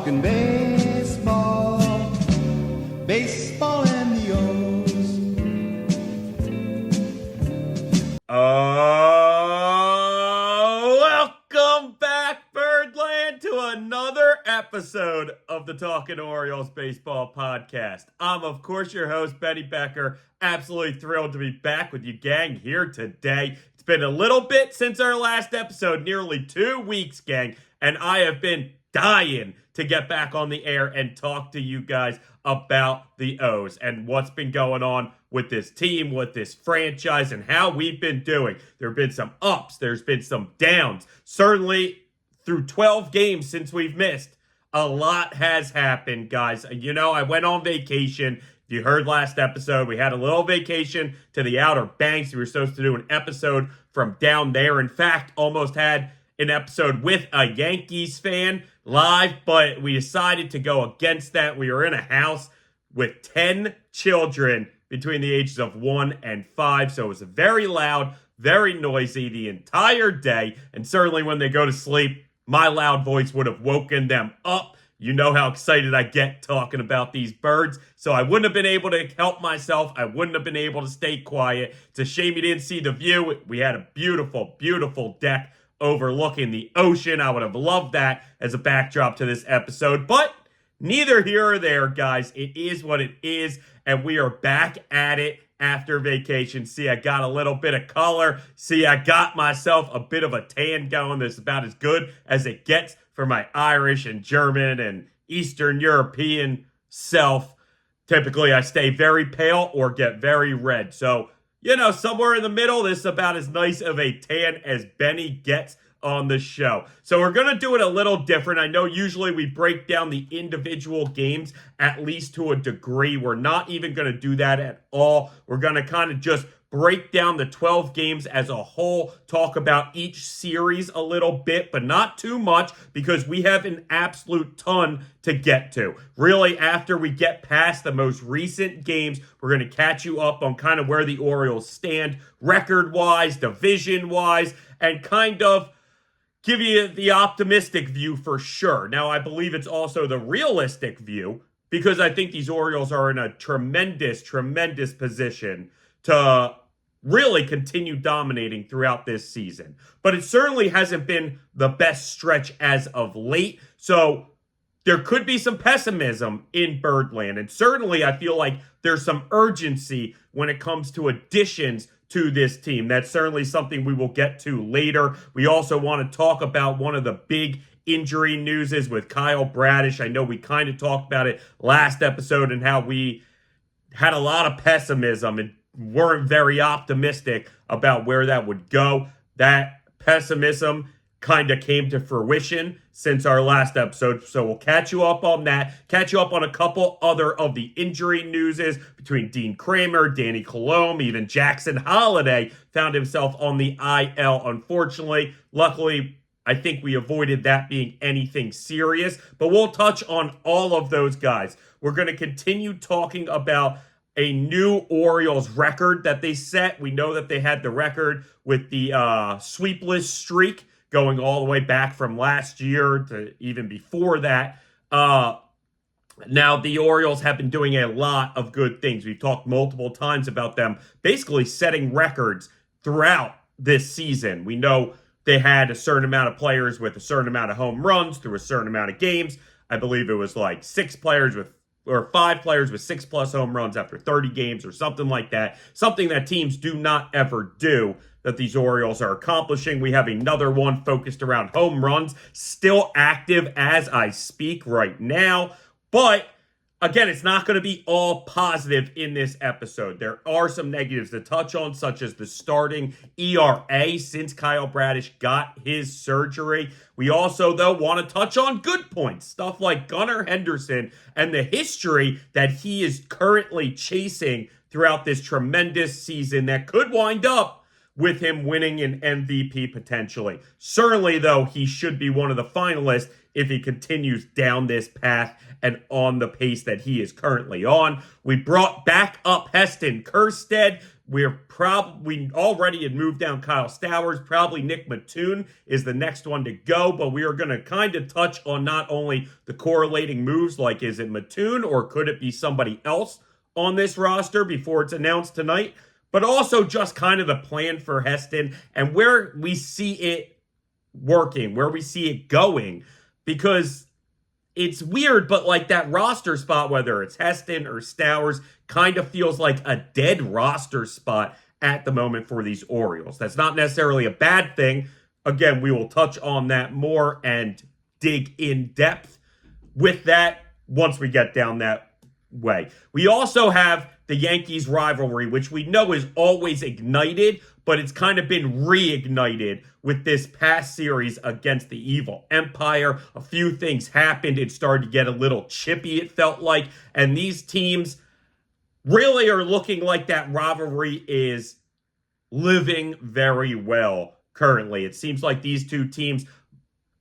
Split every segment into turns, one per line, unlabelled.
Talking baseball, baseball and the O's.
Welcome back, Birdland, to another episode of the Talkin Orioles Baseball Podcast. I'm, of course, your host, Benny Becker. Absolutely thrilled to be back with you, gang, here today. It's been a little bit since our last episode, nearly 2 weeks, gang, and I have been dying to get back on the air and talk to you guys about the O's and what's been going on with this team, with this franchise, and how we've been doing. There have been some ups, there's been some downs. Certainly, through 12 games since we've missed, a lot has happened, guys. You know, I went on vacation. If you heard last episode, we had a little vacation to the Outer Banks. We were supposed to do an episode from down there. In fact, almost had an episode with a Yankees fan live, but we decided to go against that. We were in a house with 10 children between the ages of 1 and 5, so it was very loud, very noisy the entire day, and certainly when they go to sleep, my loud voice would have woken them up. You know how excited I get talking about these birds, so I wouldn't have been able to help myself. I wouldn't have been able to stay quiet. It's a shame you didn't see the view. We had a beautiful, beautiful deck overlooking the ocean. I would have loved that as a backdrop to this episode, but neither here or there, guys. It is what it is, and we are back at it after vacation. See, I got a little bit of color. See, I got myself a bit of a tan going. That's about as good as it gets for my Irish and German and Eastern European self. Typically, I stay very pale or get very red. So, you know, somewhere in the middle, this is about as nice of a tan as Benny gets on the show. So we're going to do it a little different. I know usually we break down the individual games at least to a degree. We're not even going to do that at all. We're going to kind of just break down the 12 games as a whole, talk about each series a little bit, but not too much because we have an absolute ton to get to. Really, after we get past the most recent games, we're going to catch you up on kind of where the Orioles stand record-wise, division-wise, and kind of give you the optimistic view for sure. Now, I believe it's also the realistic view because I think these Orioles are in a tremendous, tremendous position to really continue dominating throughout this season. But it certainly hasn't been the best stretch as of late. So there could be some pessimism in Birdland. And certainly I feel like there's some urgency when it comes to additions to this team. That's certainly something we will get to later. We also want to talk about one of the big injury newses with Kyle Bradish. I know we kind of talked about it last episode and how we had a lot of pessimism and weren't very optimistic about where that would go. That pessimism kind of came to fruition since our last episode. So we'll catch you up on that, catch you up on a couple other of the injury newses between Dean Kramer, Danny Colomb, even Jackson Holliday found himself on the IL, unfortunately. Luckily, I think we avoided that being anything serious, but we'll touch on all of those guys. We're going to continue talking about a new Orioles record that they set. We know that they had the record with the sweepless streak going all the way back from last year to even before that. Now, the Orioles have been doing a lot of good things. We've talked multiple times about them basically setting records throughout this season. We know they had a certain amount of players with a certain amount of home runs through a certain amount of games. I believe it was like 5 players with 6+ home runs after 30 games or something like that. Something that teams do not ever do that these Orioles are accomplishing. We have another one focused around home runs, still active as I speak right now. But again, it's not going to be all positive in this episode. There are some negatives to touch on, such as the starting ERA since Kyle Bradish got his surgery. We also, though, want to touch on good points, stuff like Gunnar Henderson and the history that he is currently chasing throughout this tremendous season that could wind up with him winning an MVP potentially. Certainly, though, he should be one of the finalists if he continues down this path and on the pace that he is currently on. We brought back up Heston Kjerstad. We already had moved down Kyle Stowers. Probably Nick Mattoon is the next one to go, but we are going to kind of touch on not only the correlating moves, like is it Mattoon or could it be somebody else on this roster before it's announced tonight, but also just kind of the plan for Heston and where we see it working, where we see it going, because it's weird, but like that roster spot, whether it's Heston or Stowers, kind of feels like a dead roster spot at the moment for these Orioles. That's not necessarily a bad thing. Again, we will touch on that more and dig in depth with that once we get down that way. We also have the Yankees rivalry, which we know is always ignited, but it's kind of been reignited with this past series against the Evil Empire. A few things happened. It started to get a little chippy, it felt like. And these teams really are looking like that rivalry is living very well currently. It seems like these two teams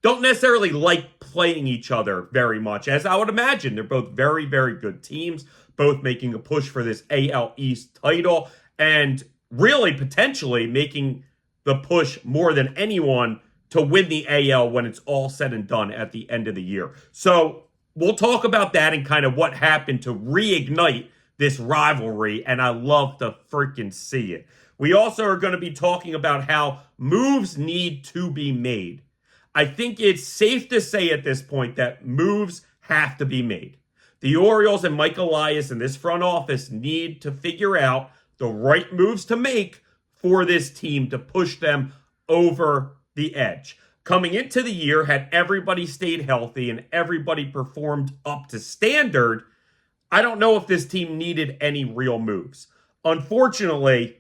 don't necessarily like playing each other very much, as I would imagine. They're both very, very good teams, both making a push for this AL East title, and really potentially making the push more than anyone to win the AL when it's all said and done at the end of the year. So we'll talk about that and kind of what happened to reignite this rivalry, and I love to freaking see it. We also are going to be talking about how moves need to be made. I think it's safe to say at this point that moves have to be made. The Orioles and Mike Elias and this front office need to figure out the right moves to make for this team to push them over the edge. Coming into the year, had everybody stayed healthy and everybody performed up to standard, I don't know if this team needed any real moves. Unfortunately,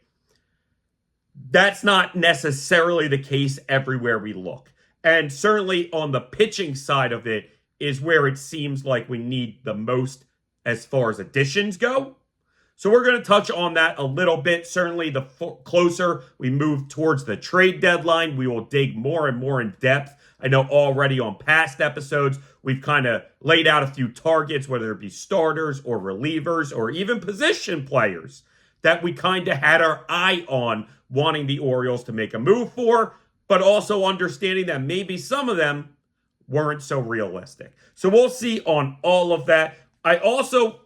that's not necessarily the case everywhere we look. And certainly on the pitching side of it is where it seems like we need the most as far as additions go. So we're going to touch on that a little bit. Certainly the closer we move towards the trade deadline, we will dig more and more in depth. I know already on past episodes, we've kind of laid out a few targets, whether it be starters or relievers or even position players that we kind of had our eye on wanting the Orioles to make a move for, but also understanding that maybe some of them weren't so realistic. So we'll see on all of that. I also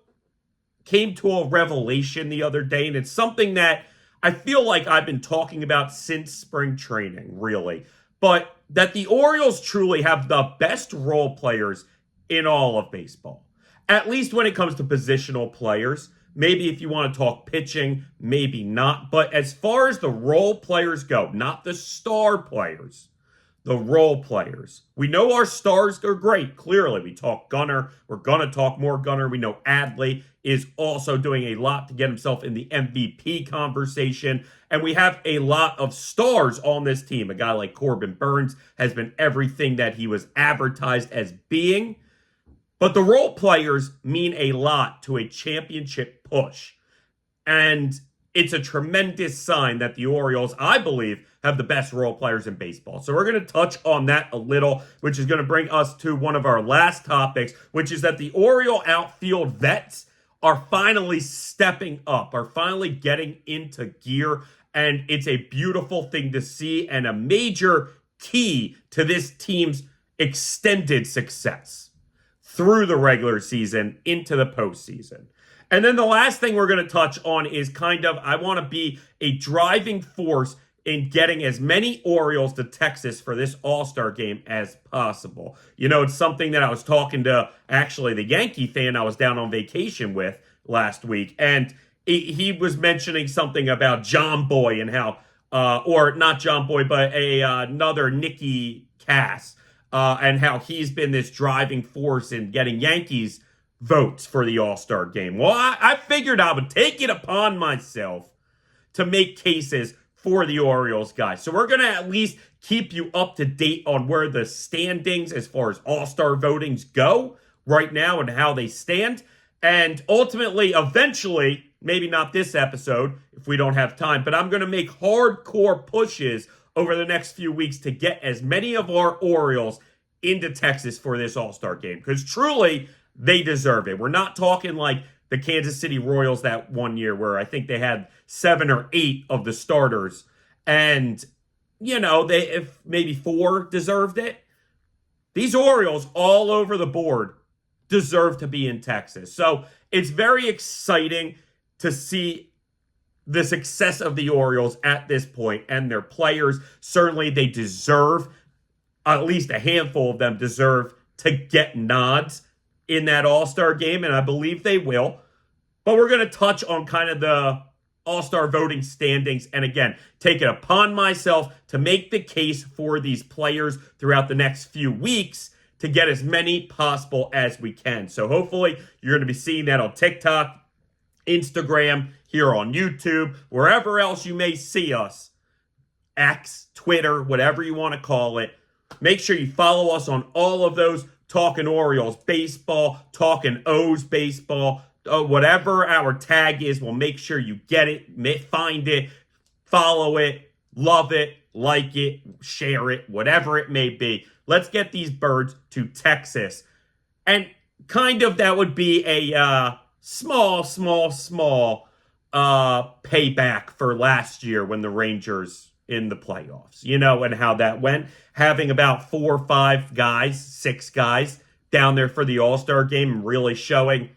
came to a revelation the other day, and it's something that I feel like I've been talking about since spring training, really. But that the Orioles truly have the best role players in all of baseball. At least when it comes to positional players. Maybe if you want to talk pitching, maybe not. But as far as the role players go, not the star players, the role players. We know our stars are great. Clearly, we talk Gunnar. We're going to talk more Gunnar. We know Adley is also doing a lot to get himself in the MVP conversation. And we have a lot of stars on this team. A guy like Corbin Burnes has been everything that he was advertised as being. But the role players mean a lot to a championship push. And it's a tremendous sign that the Orioles, I believe, have the best role players in baseball. So we're going to touch on that a little, which is going to bring us to one of our last topics, which is that the Oriole outfield vets are finally stepping up, are finally getting into gear. And it's a beautiful thing to see and a major key to this team's extended success through the regular season into the postseason. And then the last thing we're going to touch on is kind of, I want to be a driving force in getting as many Orioles to Texas for this All-Star game as possible. You know, it's something that I was talking to actually the Yankee fan I was down on vacation with last week. And he was mentioning something about John Boy and how, or not John Boy, but another Nicky Cass. And how he's been this driving force in getting Yankees votes for the All-Star game. Well, I figured I would take it upon myself to make cases for the Orioles, guys. So we're going to at least keep you up to date on where the standings as far as All-Star votings go right now and how they stand. And ultimately, eventually, maybe not this episode if we don't have time, but I'm going to make hardcore pushes over the next few weeks to get as many of our Orioles into Texas for this All-Star game, because truly, they deserve it. We're not talking like the Kansas City Royals that one year where I think they had 7 or 8 of the starters, and, if maybe 4 deserved it. These Orioles all over the board deserve to be in Texas. So it's very exciting to see the success of the Orioles at this point, and their players, certainly they deserve, at least a handful of them deserve to get nods in that All-Star game, and I believe they will. But we're going to touch on kind of the All-Star voting standings, and again, take it upon myself to make the case for these players throughout the next few weeks to get as many possible as we can. So hopefully you're going to be seeing that on TikTok, Instagram, here on YouTube, wherever else you may see us, X, Twitter, whatever you want to call it. Make sure you follow us on all of those, Talkin Orioles baseball, Talkin O's baseball, whatever our tag is. We'll make sure you get it, find it, follow it, love it, like it, share it, whatever it may be. Let's get these birds to Texas. And kind of that would be a small payback for last year when the Rangers in the playoffs, and how that went. Having about 4 or 5 guys, 6 guys down there for the All-Star game and really showing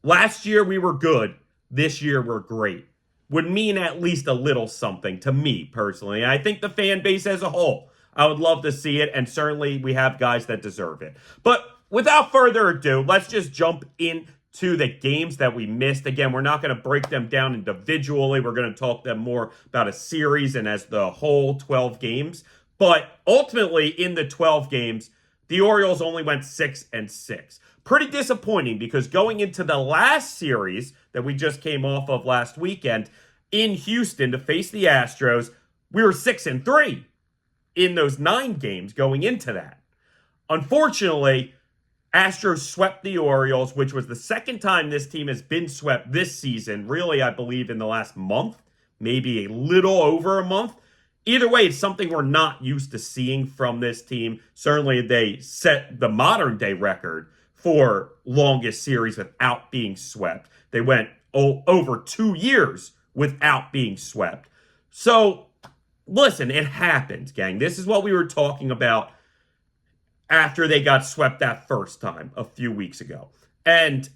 last year we were good, this year we're great, would mean at least a little something to me personally. I think the fan base as a whole, I would love to see it, and certainly we have guys that deserve it. But without further ado, let's just jump into the games that we missed. Again, we're not going to break them down individually. We're going to talk them more about a series and as the whole 12 games. But ultimately, in the 12 games, the Orioles only went 6-6. Pretty disappointing, because going into the last series that we just came off of last weekend in Houston to face the Astros, we were 6-3 in those 9 games going into that. Unfortunately, Astros swept the Orioles, which was the second time this team has been swept this season. Really, I believe in the last month, maybe a little over a month. Either way, it's something we're not used to seeing from this team. Certainly, they set the modern-day record for longest series without being swept. They went over 2 years without being swept. So, listen, it happens, gang. This is what we were talking about after they got swept that first time a few weeks ago. And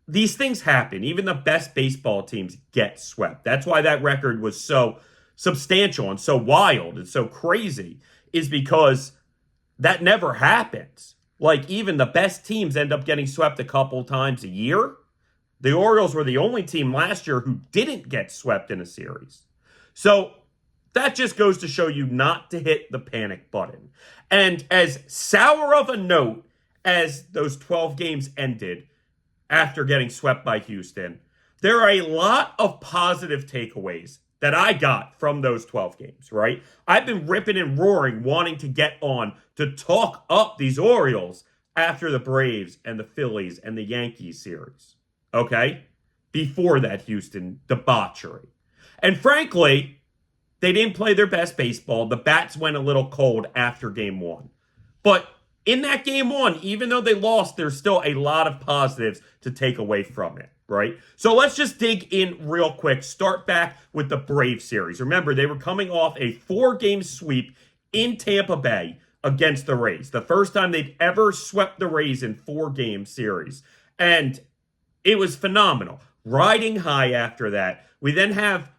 these things happen. Even the best baseball teams get swept. That's why that record was so substantial and so wild and so crazy, is because that never happens. Like, even the best teams end up getting swept a couple times a year. The Orioles were the only team last year who didn't get swept in a series. So that just goes to show you not to hit the panic button. And as sour of a note as those 12 games ended after getting swept by Houston, there are a lot of positive takeaways that I got from those 12 games, right? I've been ripping and roaring, wanting to get on to talk up these Orioles after the Braves and the Phillies and the Yankees series, okay? Before that Houston debauchery. And frankly, they didn't play their best baseball. The bats went a little cold after game 1. But in that game 1, even though they lost, there's still a lot of positives to take away from it, right? So let's just dig in real quick. Start back with the Braves series. Remember, they were coming off a 4-game sweep in Tampa Bay against the Rays. The first time they'd ever swept the Rays in 4-game series. And it was phenomenal. Riding high after that. We then have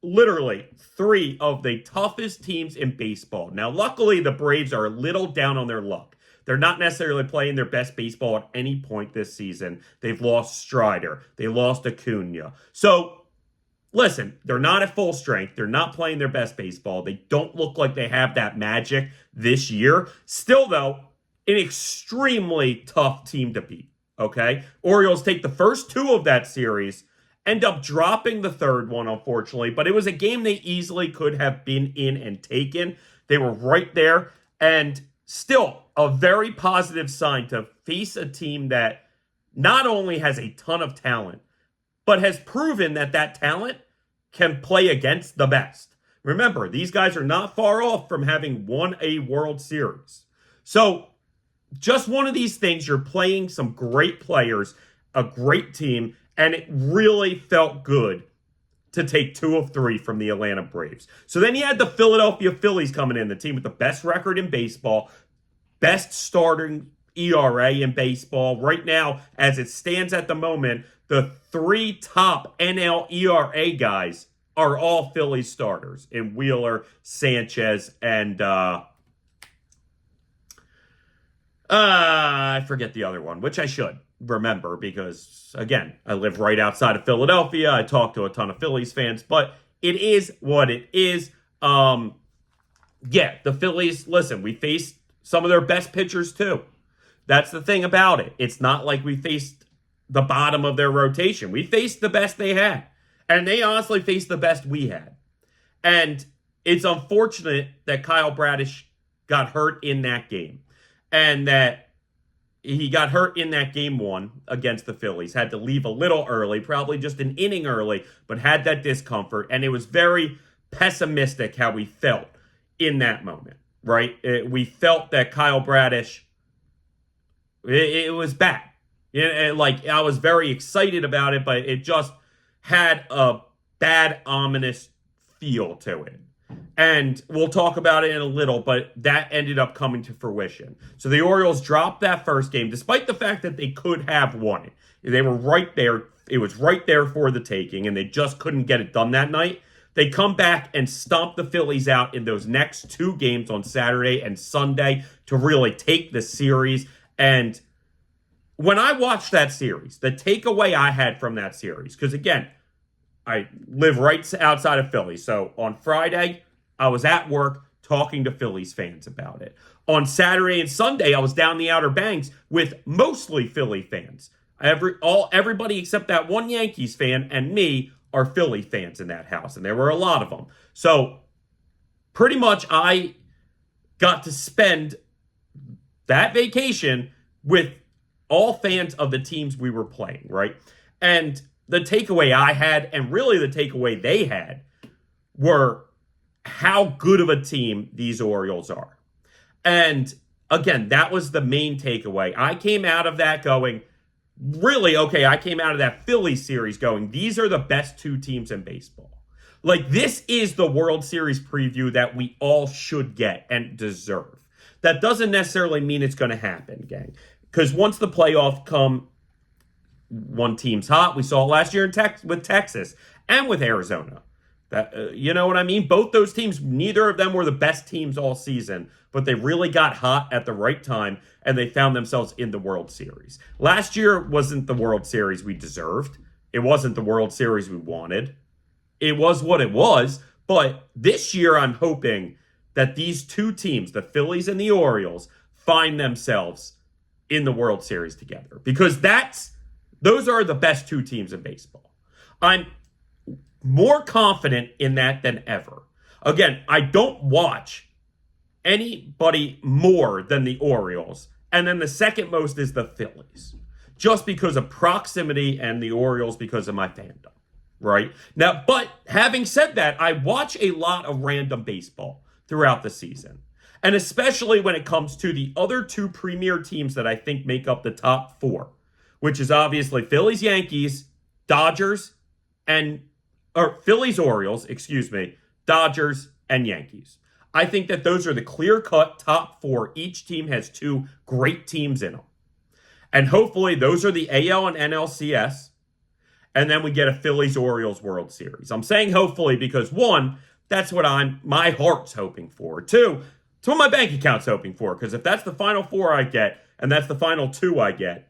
literally 3 of the toughest teams in baseball. Now, luckily, the Braves are a little down on their luck. They're not necessarily playing their best baseball at any point this season. They've lost Strider. They lost Acuna. So, listen, they're not at full strength. They're not playing their best baseball. They don't look like they have that magic this year. Still, though, an extremely tough team to beat, okay? Orioles take the first 2 of that series, end up dropping the third one, unfortunately, but it was a game they easily could have been in and taken. They were right there, and still a very positive sign to face a team that not only has a ton of talent, but has proven that that talent can play against the best. Remember, these guys are not far off from having won a World Series. So, just one of these things, you're playing some great players, a great team, and it really felt good to take 2 of 3 from the Atlanta Braves. So then you had the Philadelphia Phillies coming in, the team with the best record in baseball, best starting ERA in baseball. Right now, as it stands at the moment, the 3 top NL ERA guys are all Phillies starters in Wheeler, Sanchez, and I forget the other one, which I should remember because, again, I live right outside of Philadelphia. I talk to a ton of Phillies fans, but it is what it is. Yeah, the Phillies, listen, we faced some of their best pitchers too. That's the thing about it. It's not like we faced the bottom of their rotation. We faced the best they had. And they honestly faced the best we had. And it's unfortunate that Kyle Bradish got hurt in that game. And that he got hurt in that game 1 against the Phillies. Had to leave a little early, probably just an inning early, but had that discomfort. And it was very pessimistic how we felt in that moment, right? We felt that Kyle Bradish, it was bad. Like, I was very excited about it, but it just had a bad, ominous feel to it. And we'll talk about it in a little, but that ended up coming to fruition. So the Orioles dropped that first game, despite the fact that they could have won it. They were right there. It was right there for the taking, and they just couldn't get it done that night. They come back and stomp the Phillies out in those next 2 games on Saturday and Sunday to really take the series. And when I watched that series, the takeaway I had from that series, because again, I live right outside of Philly. So on Friday, I was at work talking to Phillies fans about it. On Saturday and Sunday, I was down the Outer Banks with mostly Philly fans. Everybody except that one Yankees fan and me are Philly fans in that house, and there were a lot of them. So pretty much I got to spend that vacation with all fans of the teams we were playing, right? And the takeaway I had, and really the takeaway they had, were how good of a team these Orioles are. And again, that was the main takeaway. I came out of that going, really, okay, I came out of that Phillies series going, these are the best 2 teams in baseball. Like, this is the World Series preview that we all should get and deserve. That doesn't necessarily mean it's going to happen, gang. Because once the playoffs come, one team's hot. We saw it last year with Texas and with Arizona. You know what I mean? Both those teams, neither of them were the best teams all season, but they really got hot at the right time, and they found themselves in the World Series. Last year wasn't the World Series we deserved. It wasn't the World Series we wanted. It was what it was, but this year I'm hoping that these 2 teams, the Phillies and the Orioles, find themselves in the World Series together, because those are the best 2 teams in baseball. I'm more confident in that than ever. Again, I don't watch anybody more than the Orioles, and then the second most is the Phillies, just because of proximity, and the Orioles because of my fandom, right? Now, but having said that, I watch a lot of random baseball throughout the season, and especially when it comes to the other 2 premier teams that I think make up the top 4, which is obviously Phillies, Yankees, Dodgers, Phillies, Orioles, Dodgers, and Yankees. I think that those are the clear-cut top 4. Each team has 2 great teams in them. And hopefully those are the AL and NLCS. And then we get a Phillies-Orioles World Series. I'm saying hopefully because 1, that's what my heart's hoping for. 2, it's what my bank account's hoping for. Because if that's the final 4 I get, and that's the final 2 I get,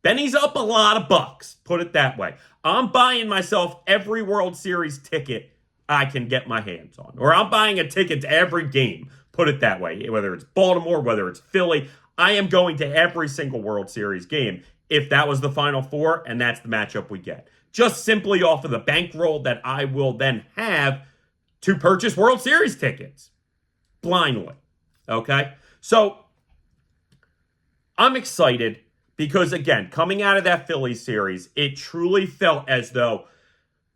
Benny's up a lot of bucks, put it that way. I'm buying myself every World Series ticket I can get my hands on. Or I'm buying a ticket to every game, put it that way. Whether it's Baltimore, whether it's Philly, I am going to every single World Series game if that was the Final 4 and that's the matchup we get. Just simply off of the bankroll that I will then have to purchase World Series tickets. Blindly. Okay? So, I'm excited Because, again, coming out of that Phillies series, it truly felt as though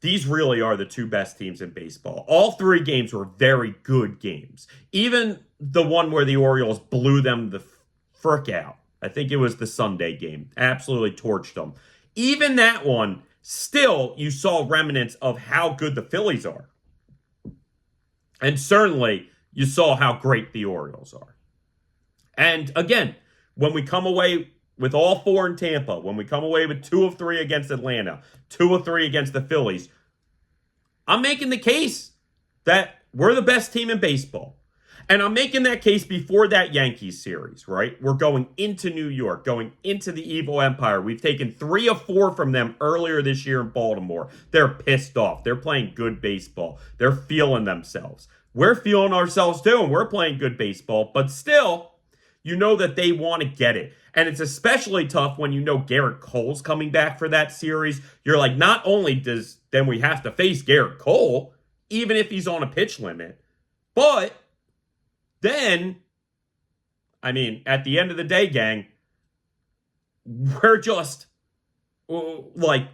these really are the two best teams in baseball. All three games were very good games. Even the one where the Orioles blew them the frick out. I think it was the Sunday game. Absolutely torched them. Even that one, still, you saw remnants of how good the Phillies are. And certainly, you saw how great the Orioles are. And again, when we come away with all four in Tampa, when we come away with 2 of 3 against Atlanta, 2 of 3 against the Phillies, I'm making the case that we're the best team in baseball. And I'm making that case before that Yankees series, right? We're going into New York, going into the Evil Empire. We've taken 3 of 4 from them earlier this year in Baltimore. They're pissed off. They're playing good baseball. They're feeling themselves. We're feeling ourselves too, and we're playing good baseball. But still, you know that they want to get it. And it's especially tough when you know Garrett Cole's coming back for that series. You're like, not only does then we have to face Garrett Cole, even if he's on a pitch limit, but then, I mean, at the end of the day, gang, we're just like,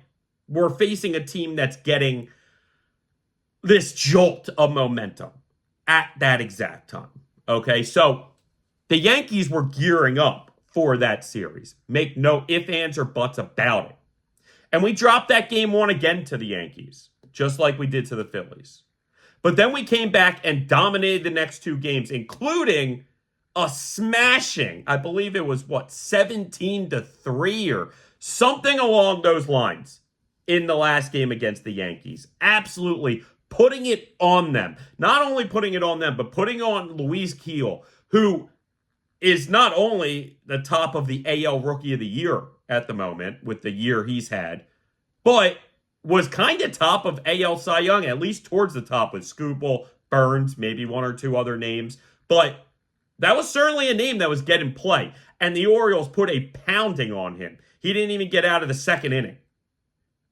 we're facing a team that's getting this jolt of momentum at that exact time. Okay, so the Yankees were gearing up for that series. Make no ifs, ands, or buts about it. And we dropped that game 1 again to the Yankees, just like we did to the Phillies. But then we came back and dominated the next 2 games, including a smashing, I believe it was, 17-3 or something along those lines in the last game against the Yankees. Absolutely putting it on them. Not only putting it on them, but putting on Luis Gil, who is not only the top of the AL Rookie of the Year at the moment with the year he's had, but was kind of top of AL Cy Young, at least towards the top with Skubal, Burns, maybe 1 or 2 other names. But that was certainly a name that was getting play. And the Orioles put a pounding on him. He didn't even get out of the second inning.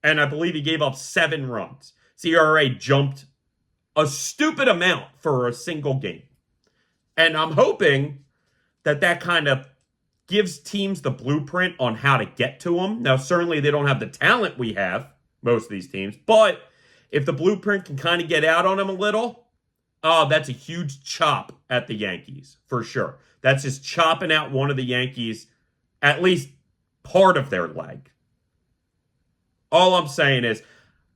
And I believe he gave up 7 runs. His ERA jumped a stupid amount for a single game. And I'm hoping that kind of gives teams the blueprint on how to get to him. Now, certainly they don't have the talent we have, most of these teams, but if the blueprint can kind of get out on him a little, that's a huge chop at the Yankees, for sure. That's just chopping out one of the Yankees, at least part of their leg. All I'm saying is,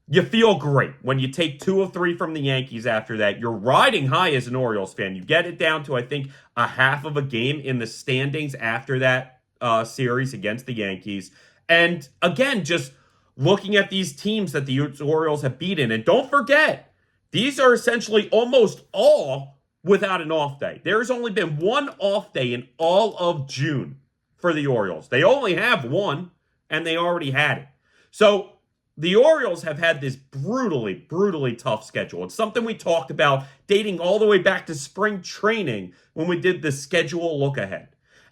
you feel great when you take 2 of 3 from the Yankees after that. You're riding high as an Orioles fan. You get it down to, I think, a half of a game in the standings after that series against the Yankees. And again, just looking at these teams that the Orioles have beaten. And don't forget, these are essentially almost all without an off day. There's only been 1 off day in all of June for the Orioles. They only have 1, and they already had it. So the Orioles have had this brutally, brutally tough schedule. It's something we talked about dating all the way back to spring training when we did the schedule look ahead.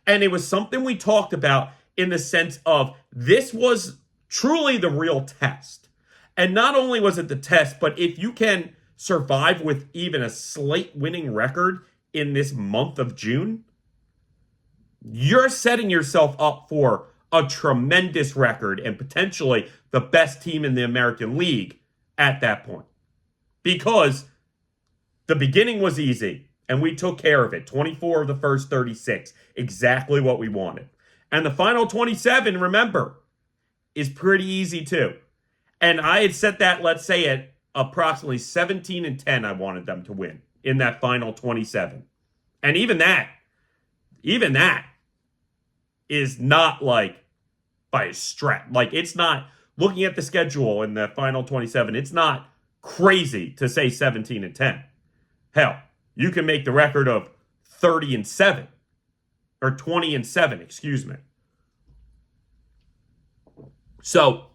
And it was something we talked about in the sense of this was truly the real test. And not only was it the test, but if you can survive with even a slight winning record in this month of June, you're setting yourself up for a tremendous record and potentially the best team in the American League at that point. Because the beginning was easy and we took care of it. 24 of the first 36, exactly what we wanted. And the final 27, remember, is pretty easy too. And I had set that, let's say, at approximately 17-10 I wanted them to win in that final 27. And even that is not like by a stretch. Like, it's not, looking at the schedule in the final 27, it's not crazy to say 17-10. Hell, you can make the record of 30-7 or 20-7, excuse me. So,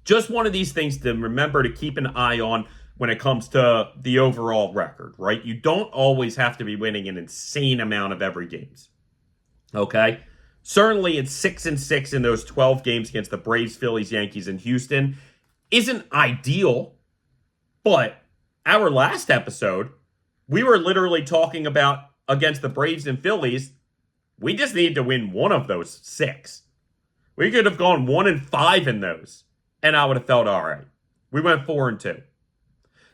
just one of these things to remember to keep an eye on when it comes to the overall record, right? You don't always have to be winning an insane amount of every games. Okay? Certainly, it's 6-6 in those 12 games against the Braves, Phillies, Yankees, and Houston isn't ideal. But our last episode, we were literally talking about against the Braves and Phillies, we just need to win one of those 6. We could have gone 1-5 in those, and I would have felt all right. We went 4-2.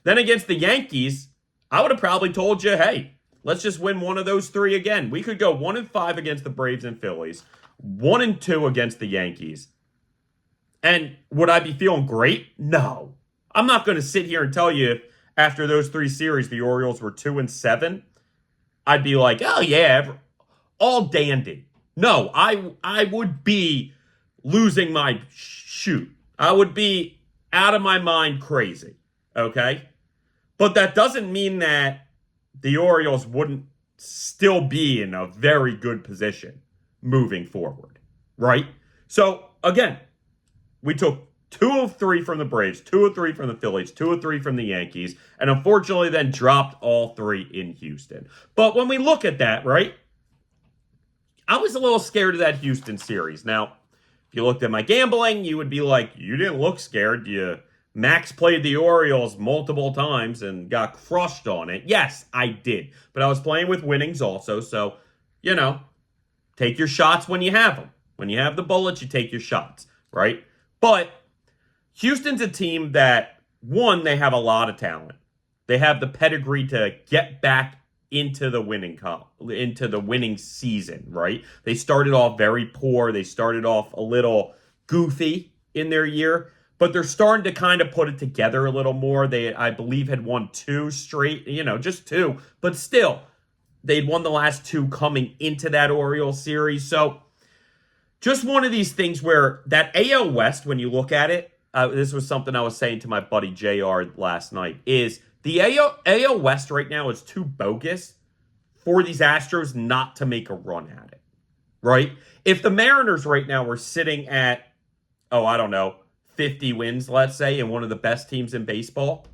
Then against the Yankees, I would have probably told you, hey, let's just win one of those three again. We could go 1-5 against the Braves and Phillies, 1-2 against the Yankees. And would I be feeling great? No. I'm not going to sit here and tell you if after those three series the Orioles were 2-7. I'd be like, oh yeah, all dandy. No, I would be losing my shoot. I would be out of my mind crazy. Okay? But that doesn't mean that the Orioles wouldn't still be in a very good position moving forward. Right? So, again, we took 2 of 3 from the Braves, 2 of 3 from the Phillies, 2 of 3 from the Yankees, and unfortunately then dropped all 3 in Houston. But when we look at that, right, I was a little scared of that Houston series. Now, if you looked at my gambling, you would be like, you didn't look scared. You max played the Orioles multiple times and got crushed on it. Yes, I did. But I was playing with winnings also, so, take your shots when you have them. When you have the bullets, you take your shots, right? But Houston's a team that, one, they have a lot of talent. They have the pedigree to get back into the winning season, right? They started off very poor. They started off a little goofy in their year, but they're starting to kind of put it together a little more. They, I believe, had won 2 straight, just 2, but still, they'd won the last 2 coming into that Orioles series. So, just one of these things where that AL West, when you look at it, this was something I was saying to my buddy JR last night, is the AL West right now is too bogus for these Astros not to make a run at it, right? If the Mariners right now were sitting at, 50 wins, let's say, and one of the best teams in baseball,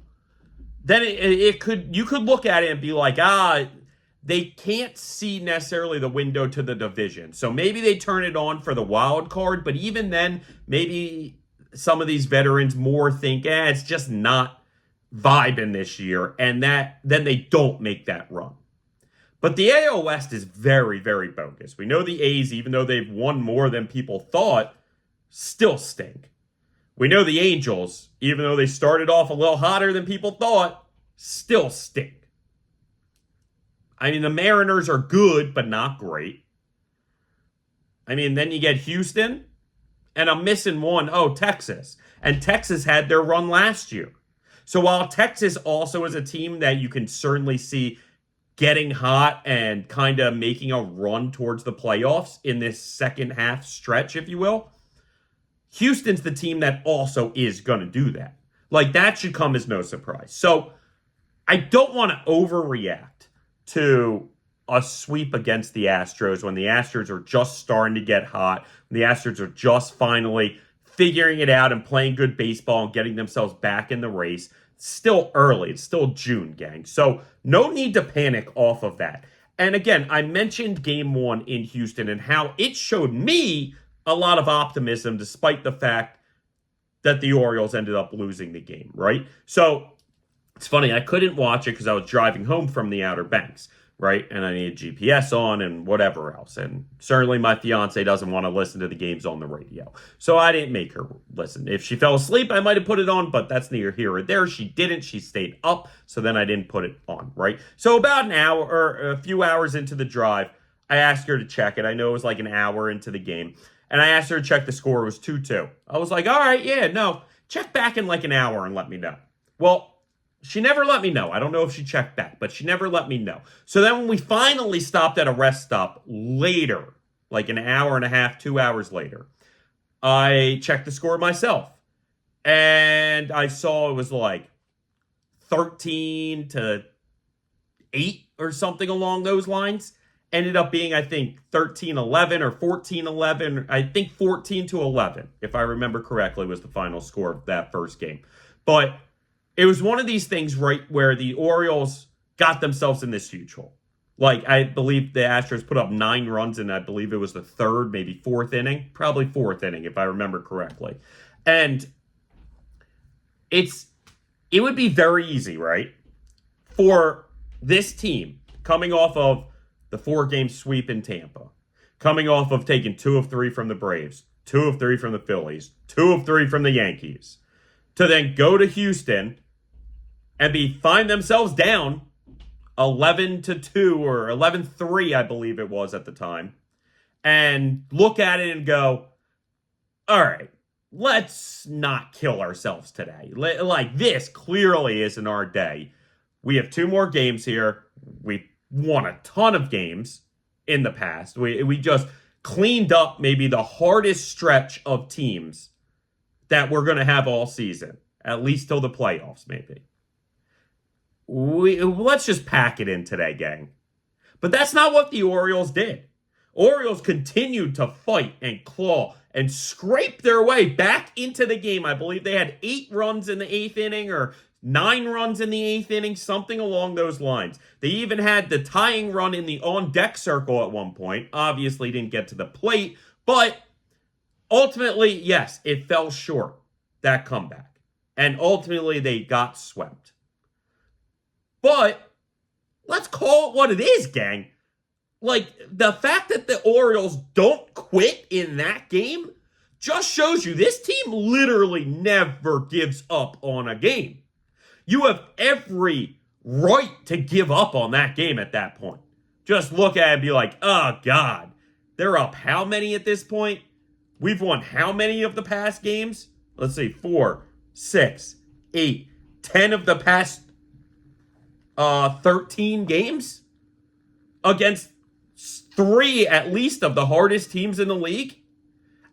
then you could look at it and be like, they can't see necessarily the window to the division. So maybe they turn it on for the wild card, but even then, maybe some of these veterans more think, it's just not vibing this year, and then they don't make that run. But the AL West is very, very bogus. We know the A's, even though they've won more than people thought, still stink. We know the Angels, even though they started off a little hotter than people thought, still stink. I mean, the Mariners are good, but not great. I mean, then you get Houston, and I'm missing one. Texas. And Texas had their run last year. So while Texas also is a team that you can certainly see getting hot and kind of making a run towards the playoffs in this second half stretch, if you will, Houston's the team that also is going to do that. Like, that should come as no surprise. So I don't want to overreact to a sweep against the Astros when the Astros are just starting to get hot. When the Astros are just finally figuring it out and playing good baseball and getting themselves back in the race. It's still early. It's still June, gang. So no need to panic off of that. And again, I mentioned game 1 in Houston and how it showed me a lot of optimism despite the fact that the Orioles ended up losing the game, right? So it's funny, I couldn't watch it because I was driving home from the Outer Banks, right? And I needed GPS on and whatever else. And certainly my fiance doesn't want to listen to the games on the radio. So I didn't make her listen. If she fell asleep, I might have put it on, but that's neither here or there. She didn't. She stayed up, so then I didn't put it on, right? So about an hour or a few hours into the drive, I asked her to check it. I know it was like an hour into the game. And I asked her to check the score. It was 2-2. I was like, all right, yeah, no. Check back in like an hour and let me know. Well, she never let me know. I don't know if she checked back, but she never let me know. So then when we finally stopped at a rest stop later, like an hour and a half, 2 hours later, I checked the score myself. And I saw it was like 13-8 or something along those lines. Ended up being, I think, 13-11 or 14-11. I think 14-11, if I remember correctly, was the final score of that first game. But it was one of these things, right, where the Orioles got themselves in this huge hole. Like, I believe the Astros put up 9 runs, and I believe it was the third, maybe fourth inning. Probably fourth inning, if I remember correctly. And it would be very easy, right, for this team coming off of the 4-game sweep in Tampa, coming off of taking 2 of 3 from the Braves, 2 of 3 from the Phillies, 2 of 3 from the Yankees, to then go to Houston and find themselves down 11-2 or 11-3, I believe it was at the time, and look at it and go, all right, let's not kill ourselves today. Like, this clearly isn't our day. We have 2 more games here. We won a ton of games in the past. We just cleaned up maybe the hardest stretch of teams that we're going to have all season, at least till the playoffs, maybe. Let's just pack it in today, gang. But that's not what the Orioles did. Orioles continued to fight and claw and scrape their way back into the game. I believe they had 8 runs in the 8th inning or 9 runs in the 8th inning, something along those lines. They even had the tying run in the on-deck circle at one point. Obviously didn't get to the plate, but ultimately, yes, it fell short, that comeback. And ultimately, they got swept. But let's call it what it is, gang. Like, the fact that the Orioles don't quit in that game just shows you this team literally never gives up on a game. You have every right to give up on that game at that point. Just look at it and be like, oh, God. They're up how many at this point? We've won how many of the past games? Let's see, 4, 6, 8, 10 of the past 13 games against 3 at least of the hardest teams in the league,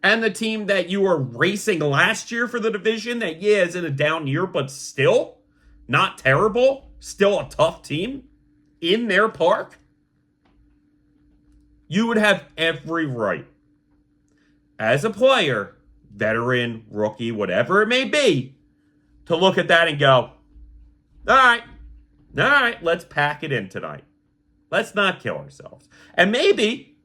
and the team that you were racing last year for the division that, yeah, is in a down year, but still not terrible, still a tough team in their park. You would have every right as a player, veteran, rookie, whatever it may be, to look at that and go, all right, let's pack it in tonight. Let's not kill ourselves. And maybe,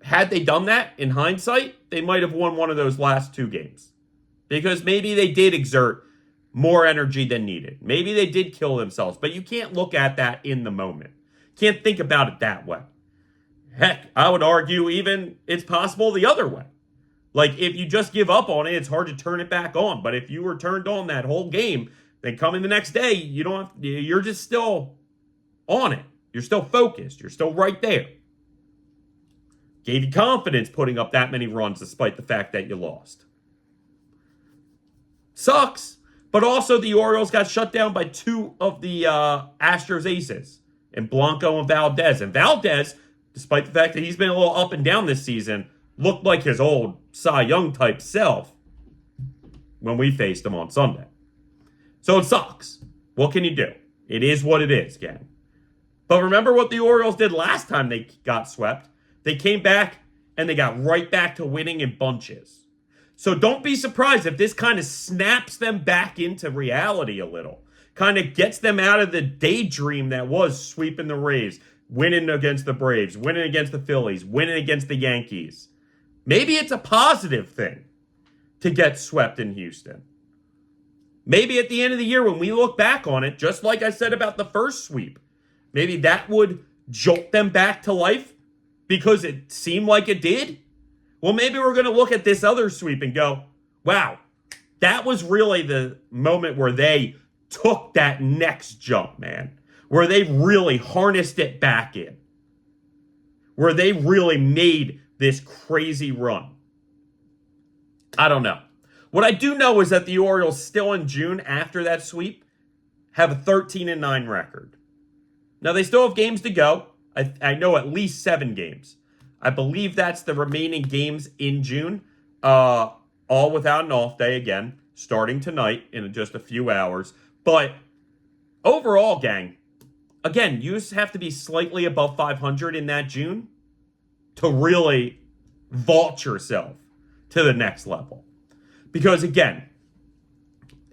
had they done that in hindsight, they might have won one of those last 2 games. Because maybe they did exert more energy than needed. Maybe they did kill themselves. But you can't look at that in the moment. Can't think about it that way. Heck, I would argue even it's possible the other way. Like, if you just give up on it, it's hard to turn it back on. But if you were turned on that whole game, then coming the next day, you're just still on it. You're still focused. You're still right there. Gave you confidence putting up that many runs despite the fact that you lost. Sucks. But also the Orioles got shut down by 2 of the Astros aces, in Blanco and Valdez. And Valdez, despite the fact that he's been a little up and down this season, looked like his old Cy Young type self when we faced him on Sunday. So it sucks. What can you do? It is what it is, gang. But remember what the Orioles did last time they got swept? They came back and they got right back to winning in bunches. So don't be surprised if this kind of snaps them back into reality a little. Kind of gets them out of the daydream that was sweeping the Rays, winning against the Braves, winning against the Phillies, winning against the Yankees. Maybe it's a positive thing to get swept in Houston. Maybe at the end of the year when we look back on it, just like I said about the first sweep, maybe that would jolt them back to life because it seemed like it did. Well, maybe we're going to look at this other sweep and go, wow, that was really the moment where they took that next jump, man. Where they really harnessed it back in. Where they really made this crazy run. I don't know. What I do know is that the Orioles still in June after that sweep have a 13-9 record. Now, they still have games to go. I know at least 7 games. I believe that's the remaining games in June. All without an off day again, starting tonight in just a few hours. But overall, gang, again, you just have to be slightly above 500 in that June to really vault yourself to the next level. Because again,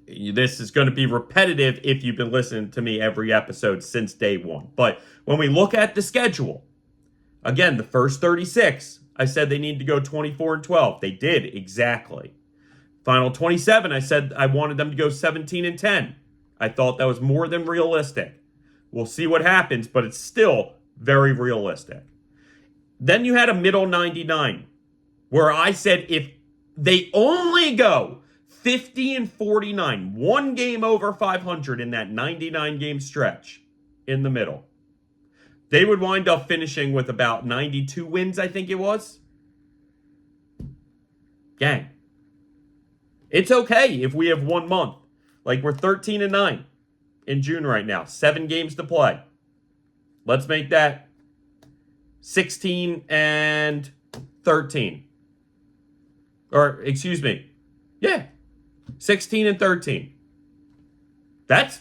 this is going to be repetitive if you've been listening to me every episode since day one. But when we look at the schedule, again, the first 36, I said they need to go 24-12. They did, exactly. Final 27, I said I wanted them to go 17-10. I thought that was more than realistic. We'll see what happens, but it's still very realistic. Then you had a middle 99. where I said if they only go 50-49, one game over 500 in that 99-game stretch in the middle, they would wind up finishing with about 92 wins, I think it was. Gang, it's okay if we have 1 month. Like, we're 13-9 in June right now. 7 games to play. Let's make that 16-13. Or, excuse me. Yeah. 16-13. That's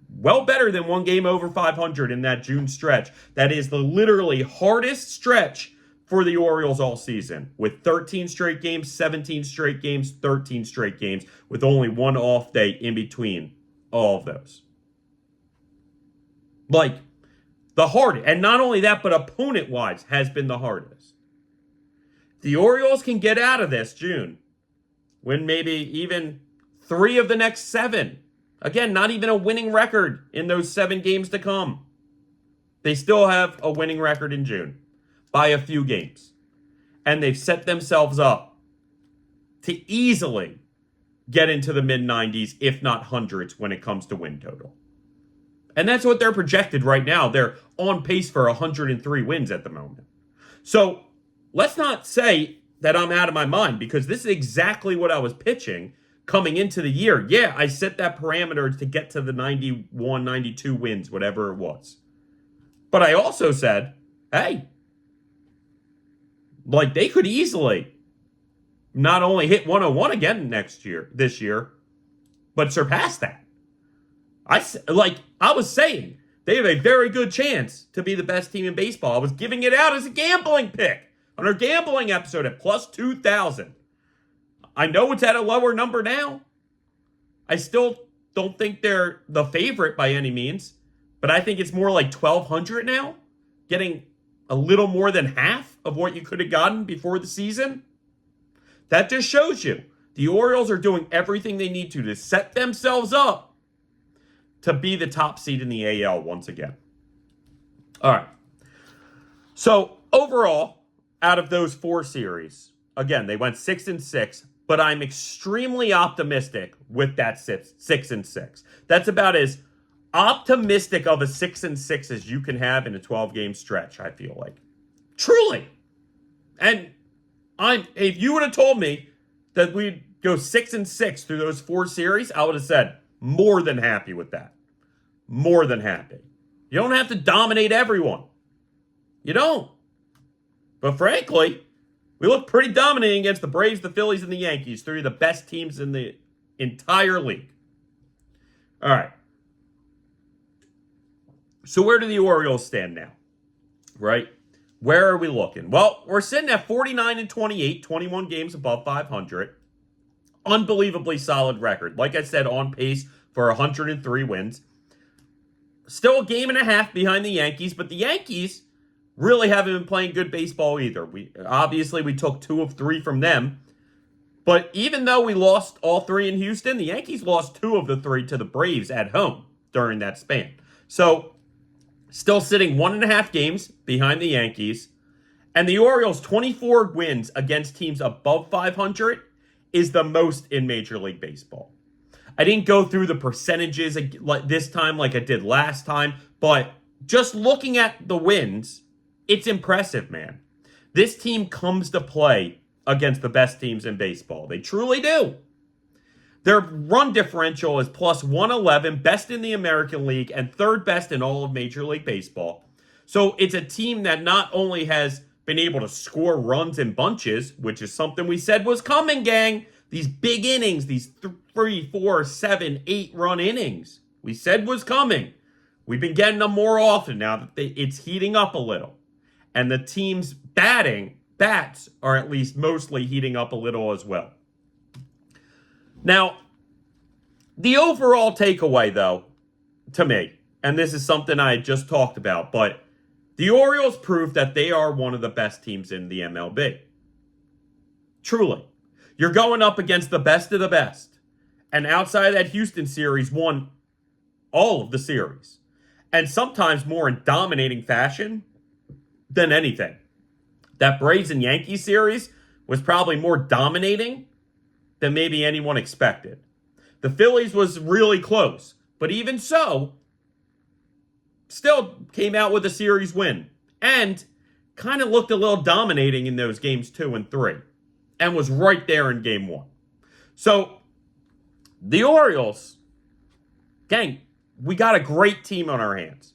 well better than one game over 500 in that June stretch. That is the literally hardest stretch for the Orioles all season, with 13 straight games, 17 straight games, 13 straight games, with only one off day in between all of those. Like, the hardest, and not only that, but opponent-wise has been the hardest. The Orioles can get out of this June, win maybe even 3 of the next 7. Again, not even a winning record in those 7 games to come. They still have a winning record in June by a few games. And they've set themselves up to easily get into the mid-90s, if not hundreds, when it comes to win total. And that's what they're projected right now. They're on pace for 103 wins at the moment. So let's not say that I'm out of my mind, because this is exactly what I was pitching coming into the year. Yeah, I set that parameter to get to the 91, 92 wins, whatever it was. But I also said, hey, like, they could easily not only hit 101 again this year, but surpass that. I was saying, they have a very good chance to be the best team in baseball. I was giving it out as a gambling pick on our gambling episode at plus 2,000. I know it's at a lower number now. I still don't think they're the favorite by any means, but I think it's more like 1,200 now, getting a little more than half of what you could have gotten before the season. That just shows you the Orioles are doing everything they need to set themselves up to be the top seed in the AL once again. All right. So overall, out of those 4 series, again, they went 6-6, but I'm extremely optimistic with that 6-6. That's about as optimistic of a 6-6 as you can have in a 12-game stretch, I feel like. Truly. And if you would have told me that we'd go 6-6 through those 4 series, I would have said more than happy with that. More than happy. You don't have to dominate everyone. You don't. But frankly, we look pretty dominating against the Braves, the Phillies, and the Yankees, 3 of the best teams in the entire league. All right. So where do the Orioles stand now? Right? Where are we looking? Well, we're sitting at 49-28, 21 games above 500. Unbelievably solid record. Like I said, on pace for 103 wins. Still a game and a half behind the Yankees, but the Yankees really haven't been playing good baseball either. We took 2 of 3 from them. But even though we lost all 3 in Houston, the Yankees lost 2 of the 3 to the Braves at home during that span. So, still sitting 1.5 games behind the Yankees. And the Orioles' 24 wins against teams above 500 is the most in Major League Baseball. I didn't go through the percentages this time like I did last time, but just looking at the wins, it's impressive, man. This team comes to play against the best teams in baseball. They truly do. Their run differential is plus 111, best in the American League, and 3rd best in all of Major League Baseball. So it's a team that not only has been able to score runs in bunches, which is something we said was coming, gang. These big innings, these 3, 4, 7, 8-run innings, we said was coming. We've been getting them more often now that it's heating up a little. And the team's bats are at least mostly heating up a little as well. Now, the overall takeaway, though, to me, and this is something I had just talked about, but the Orioles proved that they are one of the best teams in the MLB. Truly. You're going up against the best of the best. And outside of that Houston series, won all of the series. And sometimes more in dominating fashion than anything. That Braves and Yankees series was probably more dominating than maybe anyone expected. The Phillies was really close, but even so, still came out with a series win and kind of looked a little dominating in those games 2 and 3 and was right there in game 1. So the Orioles, gang, we got a great team on our hands.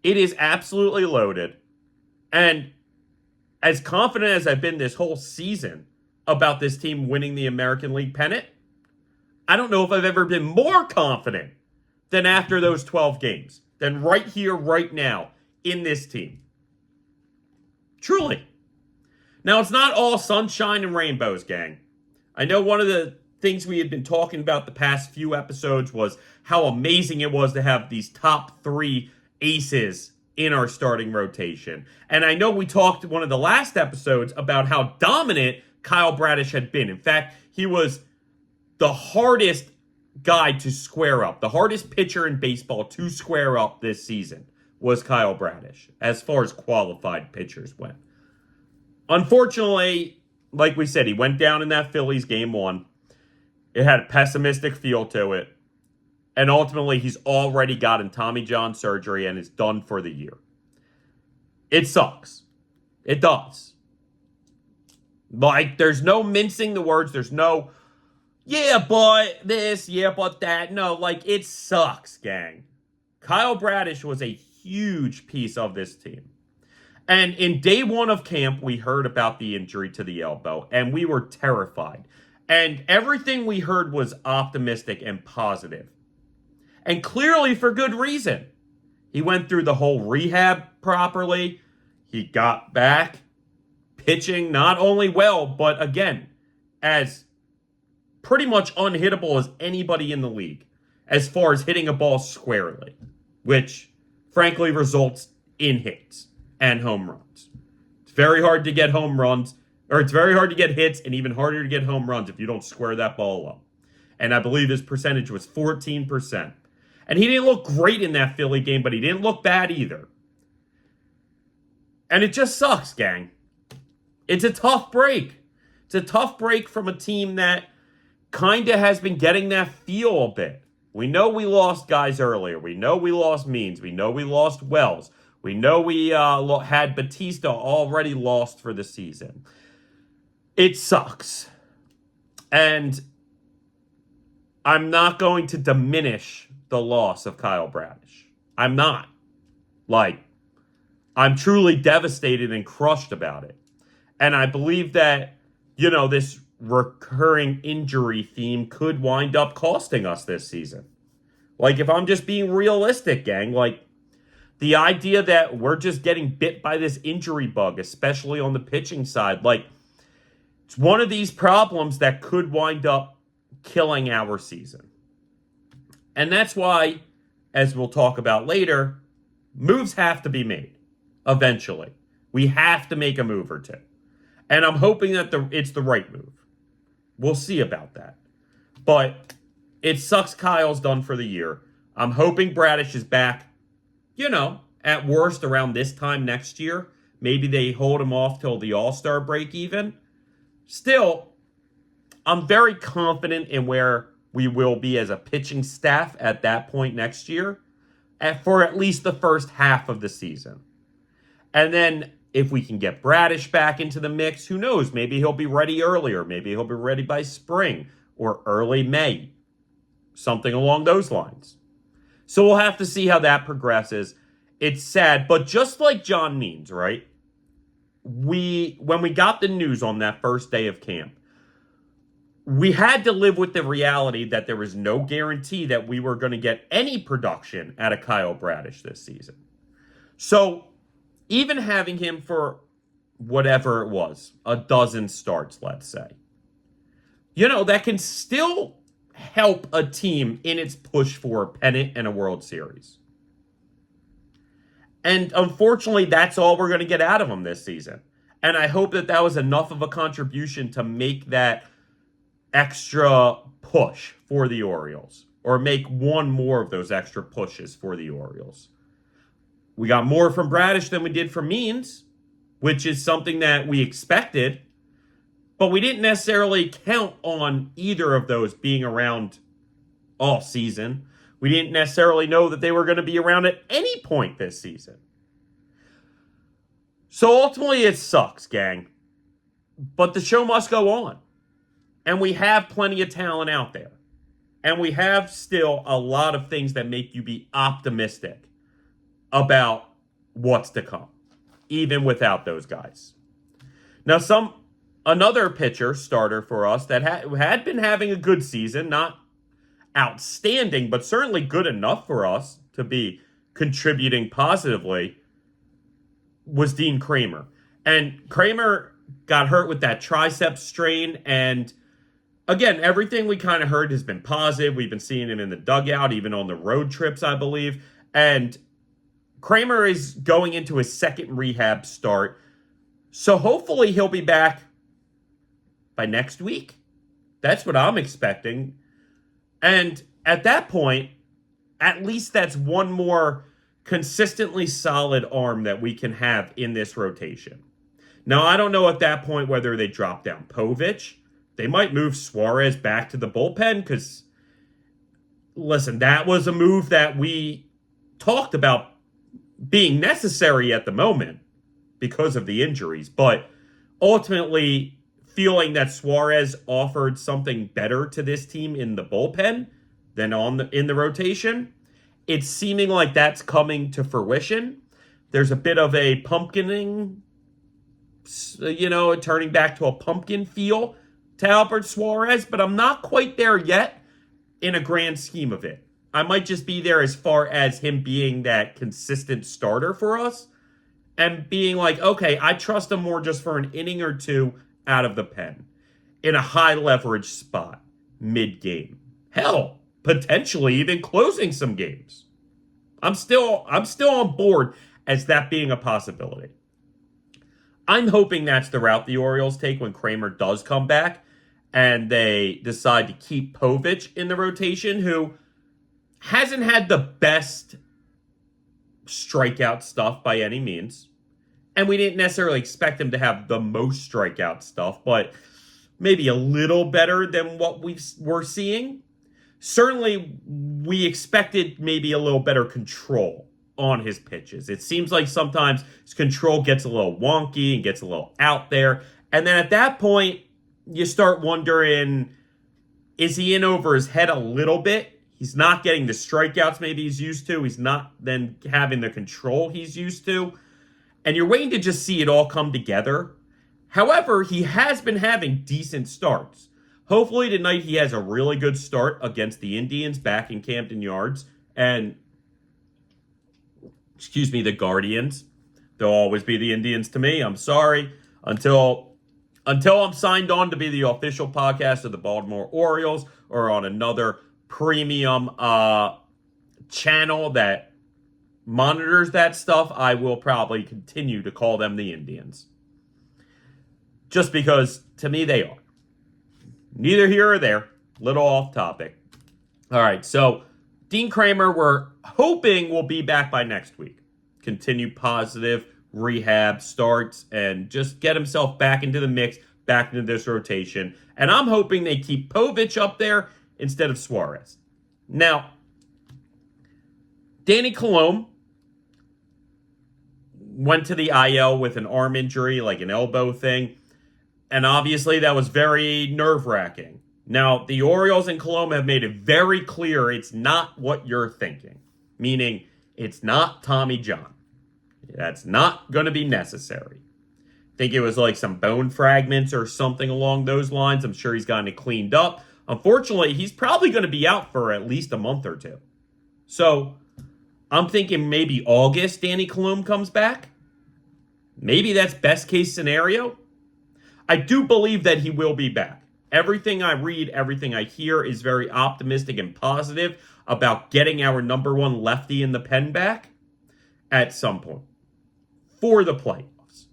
It is absolutely loaded. And as confident as I've been this whole season about this team winning the American League pennant, I don't know if I've ever been more confident than after those 12 games, than right here, right now, in this team. Truly. Now, it's not all sunshine and rainbows, gang. I know one of the things we had been talking about the past few episodes was how amazing it was to have these top 3 aces in our starting rotation. And I know we talked in one of the last episodes about how dominant Kyle Bradish had been. In fact, he was the hardest guy to square up. The hardest pitcher in baseball to square up this season was Kyle Bradish, as far as qualified pitchers went. Unfortunately, like we said, he went down in that Phillies game 1. It had a pessimistic feel to it. And ultimately, he's already gotten Tommy John surgery and is done for the year. It sucks. It does. Like, there's no mincing the words. There's no, yeah, but this, yeah, but that. No, like, it sucks, gang. Kyle Bradish was a huge piece of this team. And in day 1 of camp, we heard about the injury to the elbow, and we were terrified. And everything we heard was optimistic and positive. And clearly for good reason. He went through the whole rehab properly. He got back pitching not only well, but again, as pretty much unhittable as anybody in the league as far as hitting a ball squarely, which frankly results in hits and home runs. It's very hard to get home runs, or it's very hard to get hits and even harder to get home runs if you don't square that ball up. And I believe his percentage was 14%. And he didn't look great in that Philly game, but he didn't look bad either. And it just sucks, gang. It's a tough break. It's a tough break from a team that kind of has been getting that feel a bit. We know we lost guys earlier. We know we lost Means. We know we lost Wells. We know we had Batista already lost for the season. It sucks. And I'm not going to diminish the loss of Kyle Bradish. I'm not. Like, I'm truly devastated and crushed about it. And I believe that, this recurring injury theme could wind up costing us this season. Like, if I'm just being realistic, gang, like, the idea that we're just getting bit by this injury bug, especially on the pitching side, like, it's one of these problems that could wind up killing our season. And that's why, as we'll talk about later, moves have to be made eventually. We have to make a move or two. And I'm hoping that it's the right move. We'll see about that. But it sucks Kyle's done for the year. I'm hoping Bradish is back, at worst around this time next year. Maybe they hold him off till the All-Star break even. Still, I'm very confident in where we will be as a pitching staff at that point next year for at least the first half of the season. And then if we can get Bradish back into the mix, who knows? Maybe he'll be ready earlier. Maybe he'll be ready by spring or early May. Something along those lines. So we'll have to see how that progresses. It's sad, but just like John Means, right? When we got the news on that first day of camp, we had to live with the reality that there was no guarantee that we were going to get any production out of Kyle Bradish this season. So even having him for whatever it was, a dozen starts, let's say, that can still help a team in its push for a pennant and a World Series. And unfortunately, that's all we're going to get out of him this season. And I hope that was enough of a contribution to make that extra push for the Orioles, or make one more of those extra pushes for the Orioles. We got more from Bradish than we did from Means, which is something that we expected. But we didn't necessarily count on either of those being around all season. We didn't necessarily know that they were going to be around at any point this season. So ultimately, it sucks, gang. But the show must go on. And we have plenty of talent out there. And we have still a lot of things that make you be optimistic about what's to come, even without those guys. Now, another pitcher, starter for us, that had been having a good season, not outstanding, but certainly good enough for us to be contributing positively, was Dean Kramer. And Kramer got hurt with that tricep strain, and again, everything we kind of heard has been positive. We've been seeing him in the dugout, even on the road trips, I believe. And Kramer is going into his second rehab start. So hopefully he'll be back by next week. That's what I'm expecting. And at that point, at least that's one more consistently solid arm that we can have in this rotation. Now, I don't know at that point whether they drop down Povich. They might move Suarez back to the bullpen because, listen, that was a move that we talked about being necessary at the moment because of the injuries. But ultimately, feeling that Suarez offered something better to this team in the bullpen than in the rotation, it's seeming like that's coming to fruition. There's a bit of a pumpkining, turning back to a pumpkin feel to Albert Suarez, but I'm not quite there yet in a grand scheme of it. I might just be there as far as him being that consistent starter for us and being like, okay, I trust him more just for an inning or two out of the pen in a high leverage spot mid-game. Hell, potentially even closing some games. I'm still on board as that being a possibility. I'm hoping that's the route the Orioles take when Kramer does come back and they decide to keep Povich in the rotation, who hasn't had the best strikeout stuff by any means. And we didn't necessarily expect him to have the most strikeout stuff, but maybe a little better than what we were seeing. Certainly, we expected maybe a little better control on his pitches. It seems like sometimes his control gets a little wonky and gets a little out there. And then at that point, you start wondering, is he in over his head a little bit? He's not getting the strikeouts maybe he's used to. He's not then having the control he's used to. And you're waiting to just see it all come together. However, he has been having decent starts. Hopefully tonight he has a really good start against the Indians back in Camden Yards. And, the Guardians. They'll always be the Indians to me. I'm sorry. Until I'm signed on to be the official podcast of the Baltimore Orioles or on another premium channel that monitors that stuff, I will probably continue to call them the Indians. Just because, to me, they are. Neither here or there. Little off topic. All right, so Dean Kramer, we're hoping will be back by next week. Continue positive rehab starts and just get himself back into the mix, back into this rotation. And I'm hoping they keep Povich up there instead of Suarez. Now, Danny Colomé went to the IL with an arm injury, like an elbow thing. And obviously that was very nerve-wracking. Now, the Orioles and Colomé have made it very clear it's not what you're thinking. Meaning, it's not Tommy John. That's not going to be necessary. I think it was like some bone fragments or something along those lines. I'm sure he's gotten it cleaned up. Unfortunately, he's probably going to be out for at least a month or two. So, I'm thinking maybe August Danny Colomé comes back. Maybe that's best case scenario. I do believe that he will be back. Everything I read, everything I hear is very optimistic and positive about getting our number one lefty in the pen back at some point for the playoffs,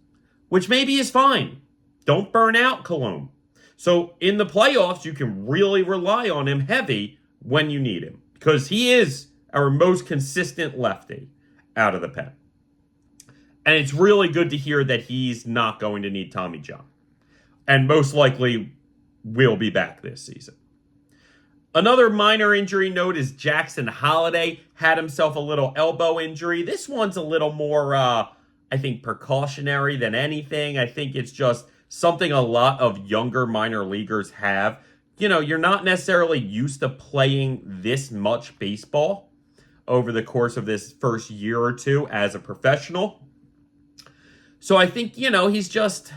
which maybe is fine. Don't burn out Colomé. So in the playoffs, you can really rely on him heavy when you need him because he is our most consistent lefty out of the pen. And it's really good to hear that he's not going to need Tommy John. and most likely will be back this season. Another minor injury note is Jackson Holliday had himself a little elbow injury. This one's a little more, I think, precautionary than anything. I think it's just something a lot of younger minor leaguers have. You know, you're not necessarily used to playing this much baseball over the course of this first year or two as a professional. So I think, he's just,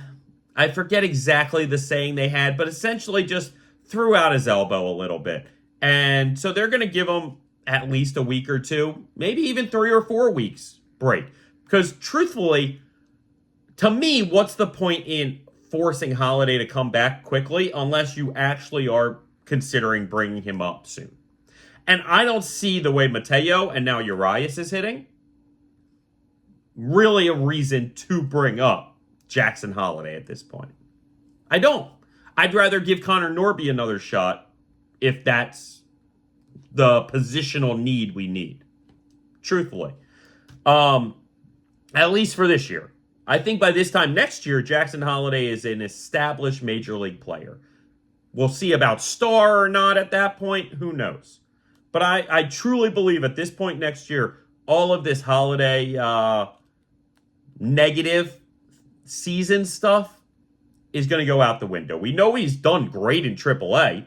I forget exactly the saying they had, but essentially just threw out his elbow a little bit. And so they're going to give him at least a week or two, maybe even 3 or 4 weeks break. Because truthfully, to me, what's the point in forcing Holliday to come back quickly unless you actually are considering bringing him up soon? And I don't see the way Mateo and now Urias is hitting really a reason to bring up Jackson Holliday at this point. I don't. I'd rather give Connor Norby another shot if that's the positional need we need. Truthfully. At least for this year. I think by this time next year, Jackson Holliday is an established major league player. We'll see about star or not at that point. Who knows? But I truly believe at this point next year, all of this Holliday negative season stuff is going to go out the window. We know he's done great in AAA.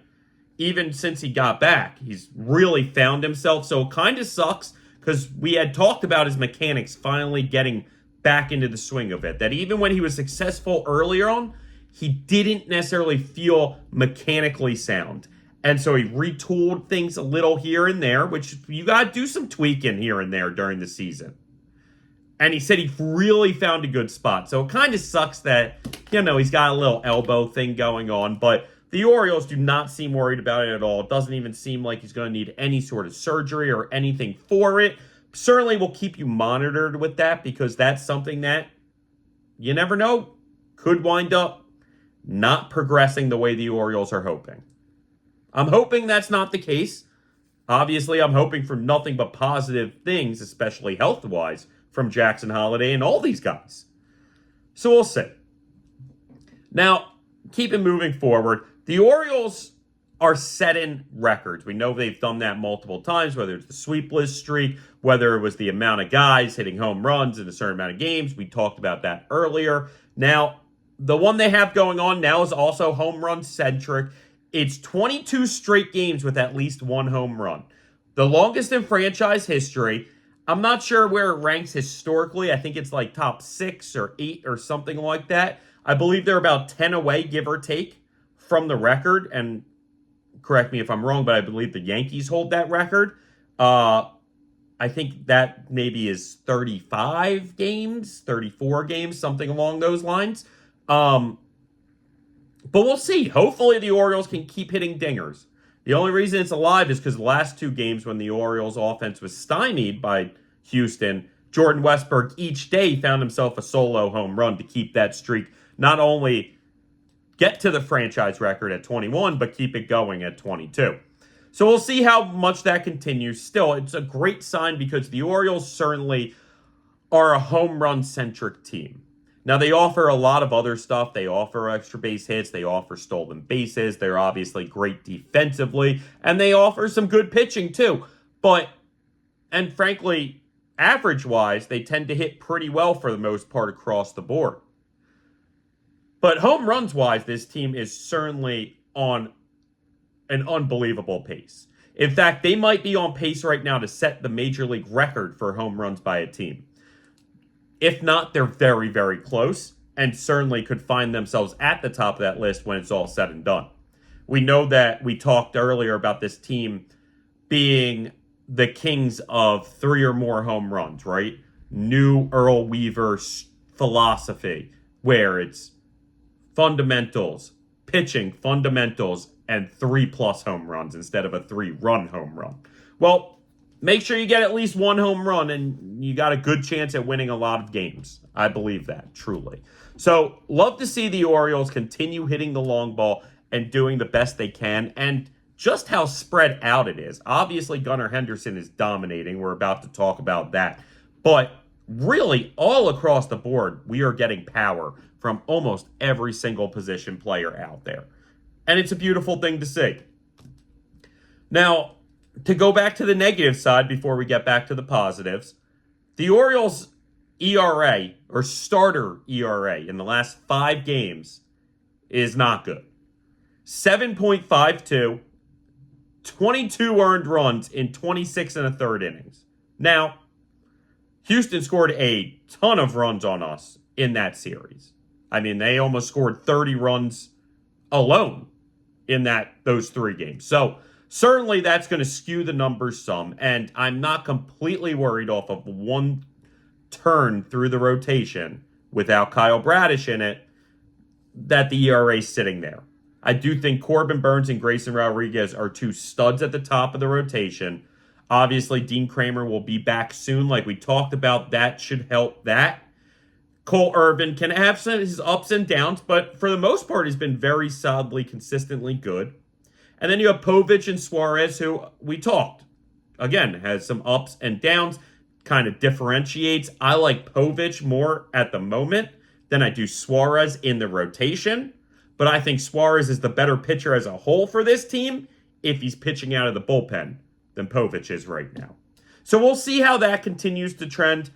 Even since he got back, he's really found himself. So it kind of sucks because we had talked about his mechanics finally getting back into the swing of it. That even when he was successful earlier on, he didn't necessarily feel mechanically sound. And so he retooled things a little here and there, which you got to do some tweaking here and there during the season. And he said he really found a good spot. So it kind of sucks that, he's got a little elbow thing going on. But the Orioles do not seem worried about it at all. It doesn't even seem like he's going to need any sort of surgery or anything for it. Certainly will keep you monitored with that because that's something that you never know could wind up not progressing the way the Orioles are hoping. I'm hoping that's not the case. Obviously, I'm hoping for nothing but positive things, especially health-wise, from Jackson Holliday and all these guys. So we'll see. Now, keep it moving forward. The Orioles are setting records. We know they've done that multiple times, whether it's the sweep list streak, whether it was the amount of guys hitting home runs in a certain amount of games. We talked about that earlier. Now, the one they have going on now is also home run centric. It's 22 straight games with at least one home run. The longest in franchise history. I'm not sure where it ranks historically. I think it's like top 6 or 8 or something like that. I believe they're about 10 away, give or take, from the record. And correct me if I'm wrong, but I believe the Yankees hold that record. I think that maybe is 35 games, 34 games, something along those lines. But we'll see. Hopefully the Orioles can keep hitting dingers. The only reason it's alive is because the last 2 games when the Orioles offense was stymied by Houston, Jordan Westburg each day found himself a solo home run to keep that streak not only get to the franchise record at 21, but keep it going at 22. So we'll see how much that continues. Still, it's a great sign because the Orioles certainly are a home run-centric team. Now, they offer a lot of other stuff. They offer extra base hits. They offer stolen bases. They're obviously great defensively. And they offer some good pitching, too. And frankly, average-wise, they tend to hit pretty well for the most part across the board. But home runs-wise, this team is certainly on an unbelievable pace. In fact, they might be on pace right now to set the major league record for home runs by a team. If not, they're very, very close and certainly could find themselves at the top of that list when it's all said and done. We know that we talked earlier about this team being the kings of 3 or more home runs, right? New Earl Weaver philosophy, where it's fundamentals, pitching, fundamentals, and 3+ home runs instead of a 3-run home run. Well, make sure you get at least 1 home run, and you got a good chance at winning a lot of games. I believe that, truly. So, love to see the Orioles continue hitting the long ball and doing the best they can, and just how spread out it is. Obviously, Gunnar Henderson is dominating. We're about to talk about that. But really all across the board, we are getting power from almost every single position player out there. And it's a beautiful thing to see. Now, to go back to the negative side before we get back to the positives, the Orioles' ERA, or starter ERA, in the last 5 games is not good. 7.52, 22 earned runs in 26 and a third innings. Now, Houston scored a ton of runs on us in that series. I mean, they almost scored 30 runs alone in those 3 games. So certainly that's going to skew the numbers some, and I'm not completely worried off of one turn through the rotation without Kyle Bradish in it that the ERA is sitting there. I do think Corbin Burnes and Grayson Rodriguez are 2 studs at the top of the rotation. Obviously, Dean Kramer will be back soon, like we talked about. That should help that. Cole Irvin can have some his ups and downs, but for the most part, he's been very solidly, consistently good. And then you have Povich and Suarez, who we talked. Again, has some ups and downs, kind of differentiates. I like Povich more at the moment than I do Suarez in the rotation. But I think Suarez is the better pitcher as a whole for this team if he's pitching out of the bullpen than Povich is right now. So we'll see how that continues to trend.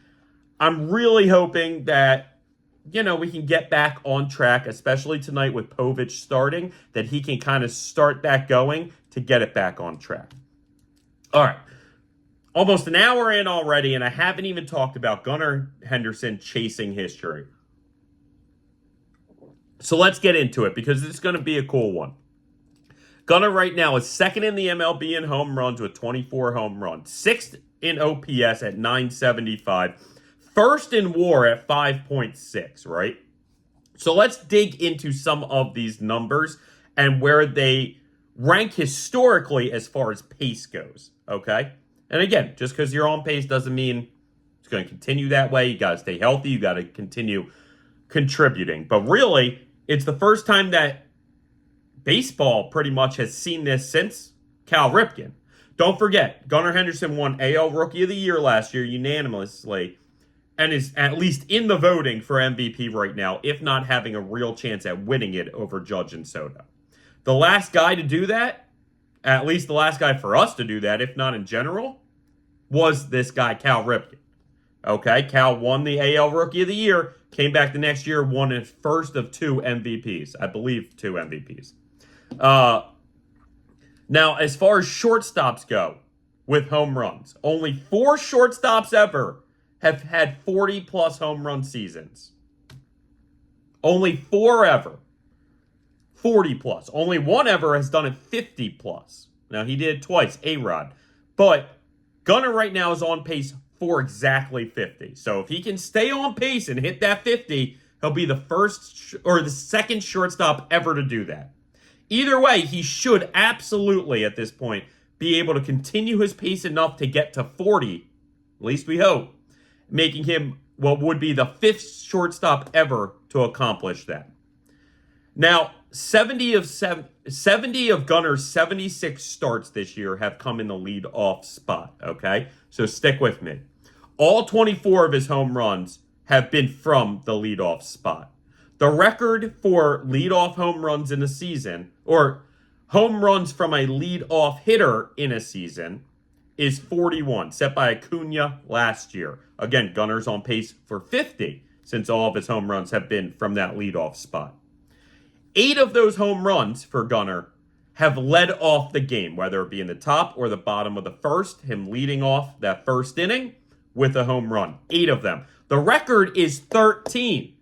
I'm really hoping that, we can get back on track, especially tonight with Povich starting, that he can kind of start that going to get it back on track. All right. Almost an hour in already, and I haven't even talked about Gunnar Henderson chasing history. So let's get into it because it's going to be a cool one. Gunnar right now is second in the MLB in home runs with 24 home runs. 6th in OPS at 975. First in WAR at 5.6, right? So let's dig into some of these numbers and where they rank historically as far as pace goes, okay? And again, just because you're on pace doesn't mean it's going to continue that way. You got to stay healthy. You got to continue contributing. But really, it's the first time that baseball pretty much has seen this since Cal Ripken. Don't forget, Gunnar Henderson won AL Rookie of the Year last year unanimously and is at least in the voting for MVP right now, if not having a real chance at winning it over Judge and Soto. The last guy to do that, at least the last guy for us to do that, if not in general, was this guy, Cal Ripken. Okay, Cal won the AL Rookie of the Year, came back the next year, won his first of 2 MVPs. I believe 2 MVPs. Now, as far as shortstops go with home runs, only 4 shortstops ever have had 40-plus home run seasons. Only 4 ever. 40-plus. Only 1 ever has done it 50-plus. Now, he did it twice, A-Rod. But Gunnar right now is on pace for exactly 50. So if he can stay on pace and hit that 50, he'll be the first or the second shortstop ever to do that. Either way, he should absolutely, at this point, be able to continue his pace enough to get to 40, at least we hope, making him what would be the 5th shortstop ever to accomplish that. Now, 70 of Gunnar's 76 starts this year have come in the lead-off spot, okay? So stick with me. All 24 of his home runs have been from the leadoff spot. The record for leadoff home runs in a season, or home runs from a leadoff hitter in a season, is 41, set by Acuna last year. Again, Gunnar's on pace for 50, since all of his home runs have been from that leadoff spot. 8 of those home runs for Gunnar have led off the game, whether it be in the top or the bottom of the first, him leading off that first inning with a home run. 8 of them. The record is 13.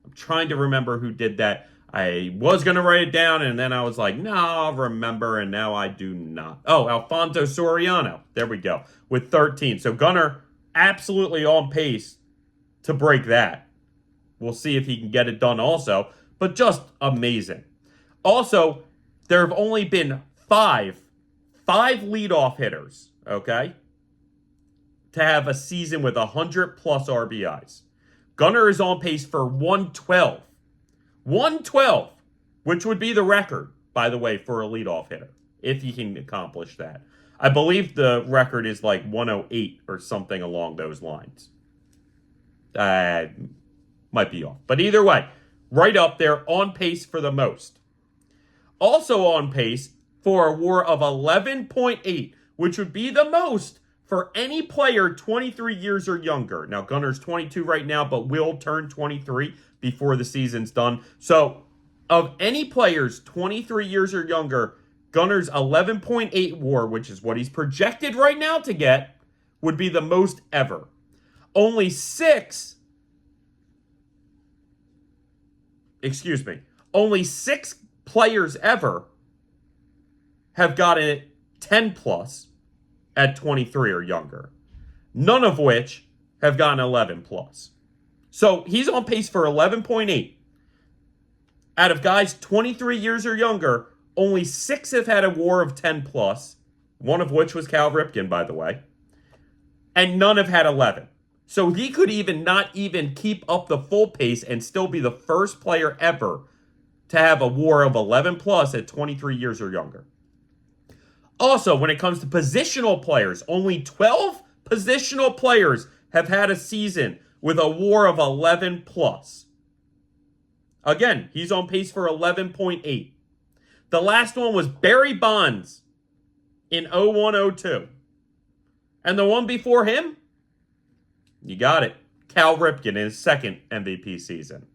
I'm trying to remember who did that. I was going to write it down, and then I was like, no, I'll remember, and now I do not. Oh, Alfonso Soriano. There we go. With 13. So Gunnar absolutely on pace to break that. We'll see if he can get it done also, but just amazing. Also, there have only been five leadoff hitters, okay, to have a season with 100-plus RBIs. Gunnar is on pace for 112. 112, which would be the record, by the way, for a leadoff hitter, if he can accomplish that. I believe the record is like 108 or something along those lines. Might be off. But either way, right up there, on pace for the most. Also on pace for a WAR of 11.8, which would be the most for any player 23 years or younger. Now, Gunnar's 22 right now, but will turn 23 before the season's done. So, of any players 23 years or younger, Gunnar's 11.8 WAR, which is what he's projected right now to get, would be the most ever. Only six players ever have gotten it 10 plus at 23 or younger. None of which have gotten 11 plus. So he's on pace for 11.8. Out of guys 23 years or younger, only 6 have had a WAR of 10 plus, one of which was Cal Ripken, by the way, and none have had 11. So he could not even keep up the full pace and still be the first player ever to have a WAR of 11 plus at 23 years or younger. Also, when it comes to positional players, only 12 positional players have had a season with a WAR of 11 plus. Again, he's on pace for 11.8. The last one was Barry Bonds in 01-02. And the one before him? You got it. Cal Ripken in his second MVP season.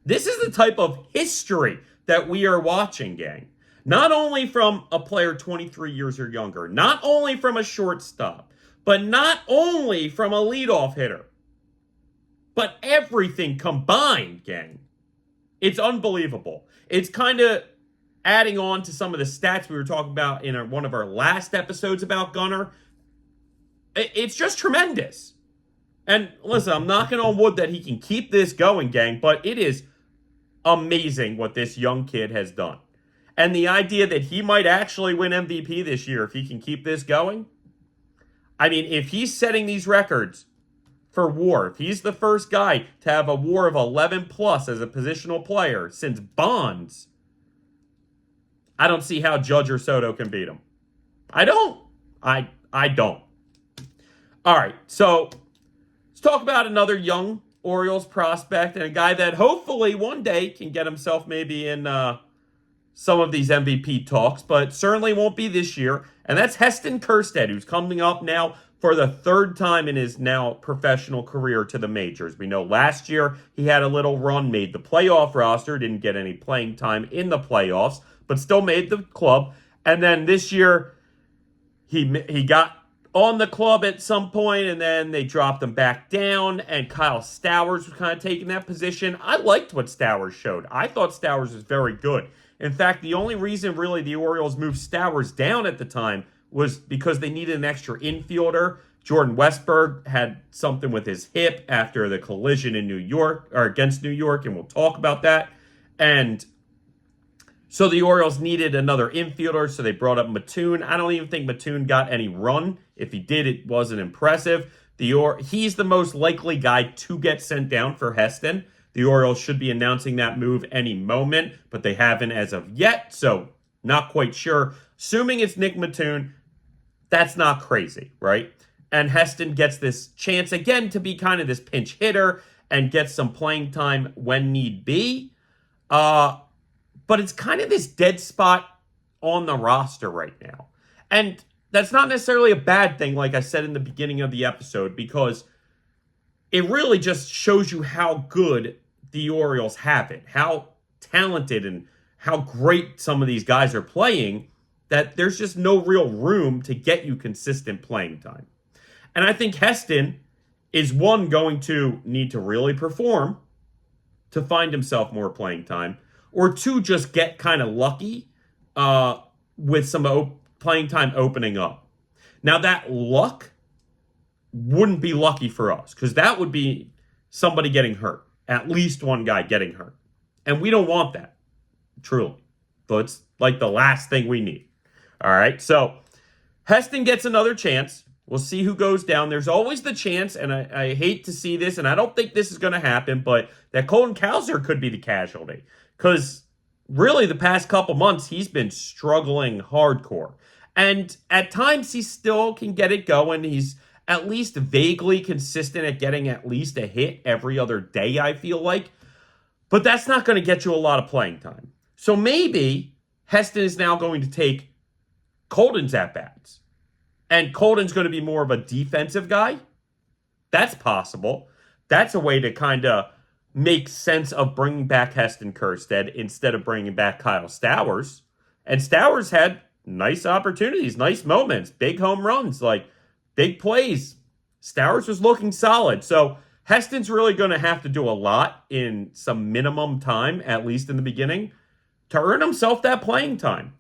This is the type of history that we are watching, gang. Not only from a player 23 years or younger, not only from a shortstop, but not only from a leadoff hitter, but everything combined, gang. It's unbelievable. It's kind of adding on to some of the stats we were talking about in one of our last episodes about Gunnar. It's just tremendous. And listen, I'm knocking on wood that he can keep this going, gang, but it is amazing what this young kid has done. And the idea that he might actually win MVP this year if he can keep this going. I mean, if he's setting these records for WAR, if he's the first guy to have a WAR of 11 plus as a positional player since Bonds, I don't see how Judge or Soto can beat him. I don't. I don't. All right, so let's talk about another young Orioles prospect and a guy that hopefully one day can get himself maybe in some of these MVP talks, but certainly won't be this year. And that's Heston Kjerstad, who's coming up now for the third time in his now professional career to the majors. We know last year he had a little run, made the playoff roster, didn't get any playing time in the playoffs, but still made the club. And then this year he got on the club at some point, and then they dropped him back down, and Kyle Stowers was kind of taking that position. I liked what Stowers showed. I thought Stowers was very good. In fact, the only reason really the Orioles moved Stowers down at the time was because they needed an extra infielder. Jordan Westburg had something with his hip after the collision in New York, or against New York, and we'll talk about that. And so the Orioles needed another infielder, so they brought up Mattoon. I don't even think Mattoon got any run. If he did, it wasn't impressive. He's the most likely guy to get sent down for Heston. The Orioles should be announcing that move any moment, but they haven't as of yet, so not quite sure. Assuming it's Nick Mattoon, that's not crazy, right? And Heston gets this chance again to be kind of this pinch hitter and get some playing time when need be. But it's kind of this dead spot on the roster right now. And that's not necessarily a bad thing, like I said in the beginning of the episode, because it really just shows you how good the Orioles have it, how talented and how great some of these guys are playing, that there's just no real room to get you consistent playing time. And I think Heston is, one, going to need to really perform to find himself more playing time, or two, just get kind of lucky with some playing time opening up. Now, that luck wouldn't be lucky for us, because that would be somebody getting hurt, at least one guy getting hurt. And we don't want that, truly. So it's like the last thing we need. All right, so Heston gets another chance. We'll see who goes down. There's always the chance, and I hate to see this, and I don't think this is going to happen, but that Colton Cowser could be the casualty. Because really the past couple months, he's been struggling hardcore. And at times, he still can get it going. at least vaguely consistent at getting at least a hit every other day, I feel like. But that's not going to get you a lot of playing time. So maybe Heston is now going to take Colton's at-bats. And Colton's going to be more of a defensive guy. That's possible. That's a way to kind of make sense of bringing back Heston Kjerstad instead of bringing back Kyle Stowers. And Stowers had nice opportunities, nice moments, big home runs, like big plays. Stowers was looking solid. So Heston's really going to have to do a lot in some minimum time, at least in the beginning, to earn himself that playing time.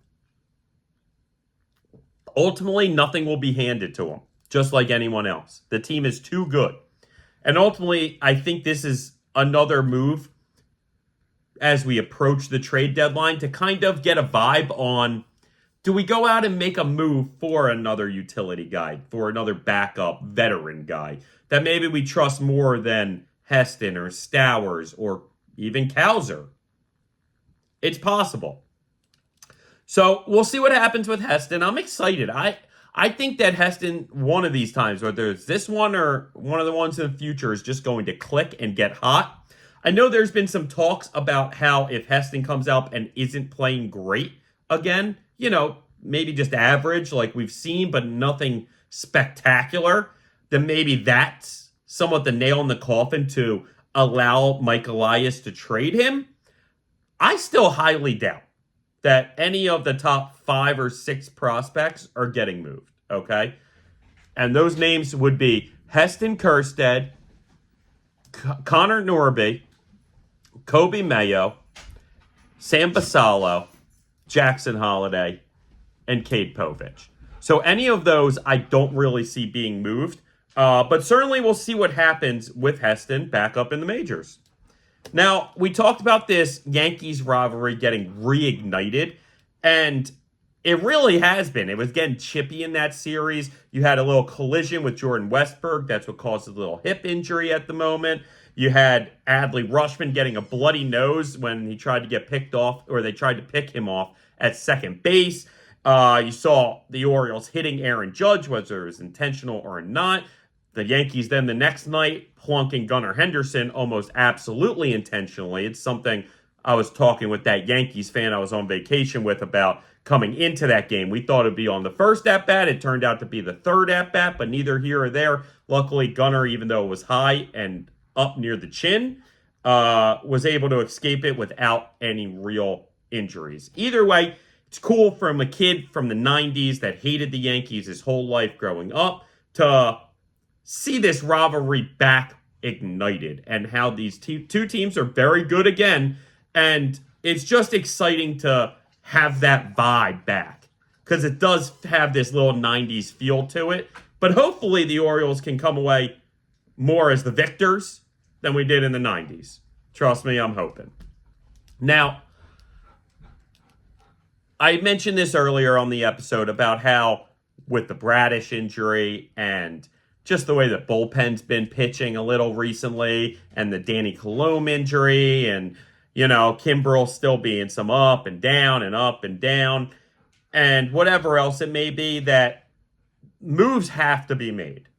Ultimately, nothing will be handed to him, just like anyone else. The team is too good. And ultimately, I think this is another move as we approach the trade deadline to kind of get a vibe on, do we go out and make a move for another utility guy, for another backup veteran guy that maybe we trust more than Heston or Stowers or even Kowser? It's possible. So we'll see what happens with Heston. I'm excited. I think that Heston, one of these times, whether it's this one or one of the ones in the future, is just going to click and get hot. I know there's been some talks about how if Heston comes out and isn't playing great again, maybe just average like we've seen, but nothing spectacular, then maybe that's somewhat the nail in the coffin to allow Mike Elias to trade him. I still highly doubt that any of the top 5 or 6 prospects are getting moved, okay? And those names would be Heston Kjerstad, Connor Norby, Kobe Mayo, Sam Basallo, Jackson Holiday, and Cade Povich. So any of those I don't really see being moved, but certainly we'll see what happens with Heston back up in the majors. Now, we talked about this Yankees rivalry getting reignited, and it really has been. It was getting chippy in that series. You had a little collision with Jordan Westburg. That's what caused a little hip injury at the moment. You had Adley Rutschman getting a bloody nose when he tried to get picked off, or they tried to pick him off at second base. You saw the Orioles hitting Aaron Judge, whether it was intentional or not. The Yankees then the next night plunking Gunnar Henderson almost absolutely intentionally. It's something I was talking with that Yankees fan I was on vacation with about coming into that game. We thought it'd be on the first at-bat. It turned out to be the third at-bat, but neither here or there. Luckily, Gunnar, even though it was high and up near the chin, was able to escape it without any real injuries. Either way, it's cool from a kid from the 90s that hated the Yankees his whole life growing up to see this rivalry back ignited and how these two teams are very good again. And it's just exciting to have that vibe back because it does have this little 90s feel to it. But hopefully the Orioles can come away more as the victors than we did in the 90s. Trust me, I'm hoping. Now, I mentioned this earlier on the episode about how with the Bradish injury and just the way the bullpen's been pitching a little recently and the Danny Colome injury and, Kimbrel still being some up and down and up and down and whatever else it may be, that moves have to be made.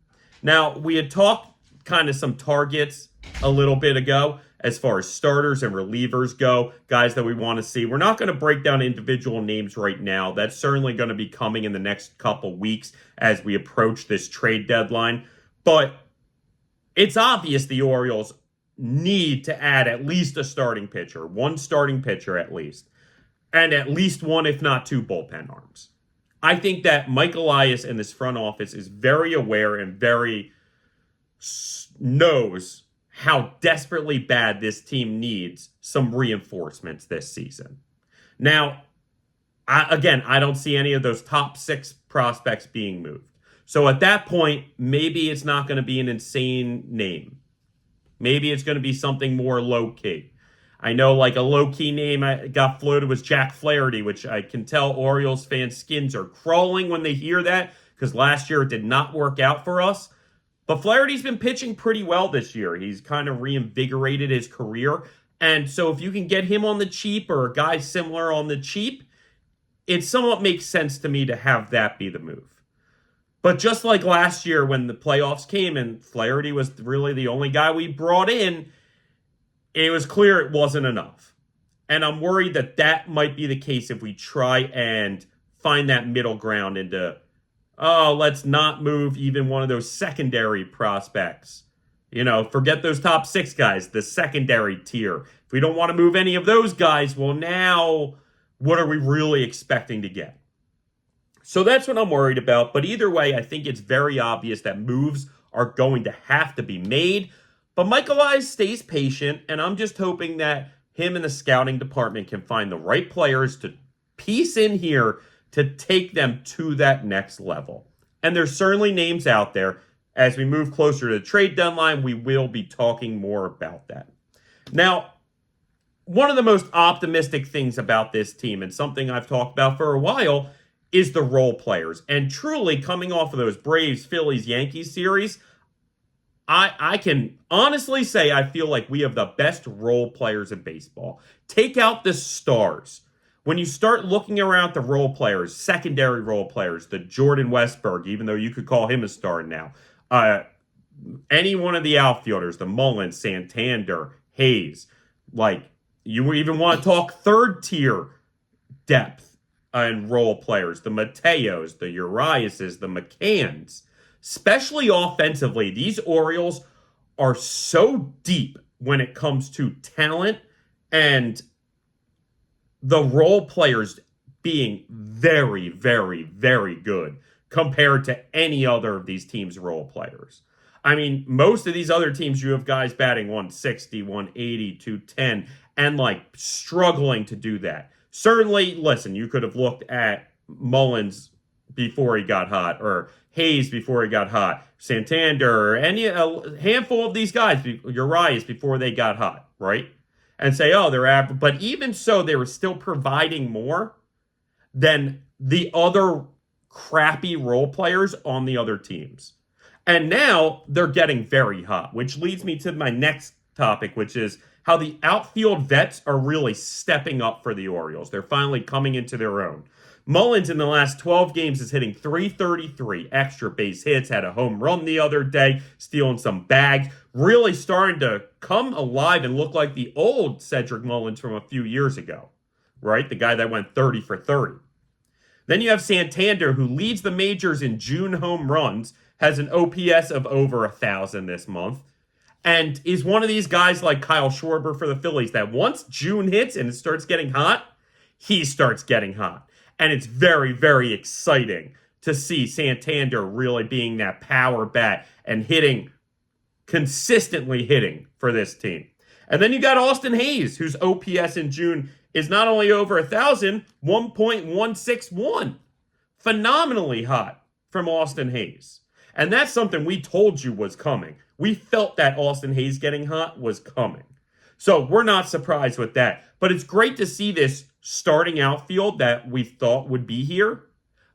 Now, we had talked kind of some targets a little bit ago as far as starters and relievers go, guys that we want to see. We're not going to break down individual names right now. That's certainly going to be coming in the next couple weeks as we approach this trade deadline. But it's obvious the Orioles need to add at least a starting pitcher, one starting pitcher at least, and at least one, if not two, bullpen arms. I think that Mike Elias in this front office is very aware and very knows how desperately bad this team needs some reinforcements this season. Now, I don't see any of those top 6 prospects being moved. So at that point, maybe it's not going to be an insane name. Maybe it's going to be something more low-key. I know like a low-key name I got floated was Jack Flaherty, which I can tell Orioles fans' skins are crawling when they hear that because last year it did not work out for us. But Flaherty's been pitching pretty well this year. He's kind of reinvigorated his career. And so if you can get him on the cheap or a guy similar on the cheap, it somewhat makes sense to me to have that be the move. But just like last year when the playoffs came and Flaherty was really the only guy we brought in, it was clear it wasn't enough. And I'm worried that that might be the case if we try and find that middle ground into, let's not move even one of those secondary prospects. Forget those top 6 guys, the secondary tier. If we don't want to move any of those guys, well, now what are we really expecting to get? So that's what I'm worried about. But either way, I think it's very obvious that moves are going to have to be made. But Michael Elias stays patient, and I'm just hoping that him and the scouting department can find the right players to piece in here to take them to that next level. And there's certainly names out there. As we move closer to the trade deadline, we will be talking more about that. Now, one of the most optimistic things about this team, and something I've talked about for a while, is the role players. And truly, coming off of those Braves, Phillies, Yankees series, I can honestly say I feel like we have the best role players in baseball. Take out the stars. When you start looking around the role players, secondary role players, the Jordan Westberg, even though you could call him a star now, any one of the outfielders, the Mullins, Santander, Hayes, like you even want to talk third tier depth and role players, the Mateos, the Uriases, the McCanns, especially offensively. These Orioles are so deep when it comes to talent and the role players being very, very, very good compared to any other of these teams' role players. I mean, most of these other teams, you have guys batting 160, 180, 210, and like struggling to do that. Certainly, listen, you could have looked at Mullins before he got hot, or Hayes before he got hot, Santander, or a handful of these guys, Urias, before they got hot, right? And say, they're average. But even so, they were still providing more than the other crappy role players on the other teams. And now they're getting very hot, which leads me to my next topic, which is how the outfield vets are really stepping up for the Orioles. They're finally coming into their own. Mullins in the last 12 games is hitting .333, extra base hits, had a home run the other day, stealing some bags, really starting to come alive and look like the old Cedric Mullins from a few years ago, right? The guy that went 30 for 30. Then you have Santander, who leads the majors in June home runs, has an OPS of over 1,000 this month, and is one of these guys like Kyle Schwarber for the Phillies that once June hits and it starts getting hot, he starts getting hot. And it's very, very exciting to see Santander really being that power bat and consistently hitting for this team. And then you got Austin Hayes, whose OPS in June is not only over 1,000, 1.161. Phenomenally hot from Austin Hayes. And that's something we told you was coming. We felt that Austin Hayes getting hot was coming. So we're not surprised with that. But it's great to see this starting outfield that we thought would be here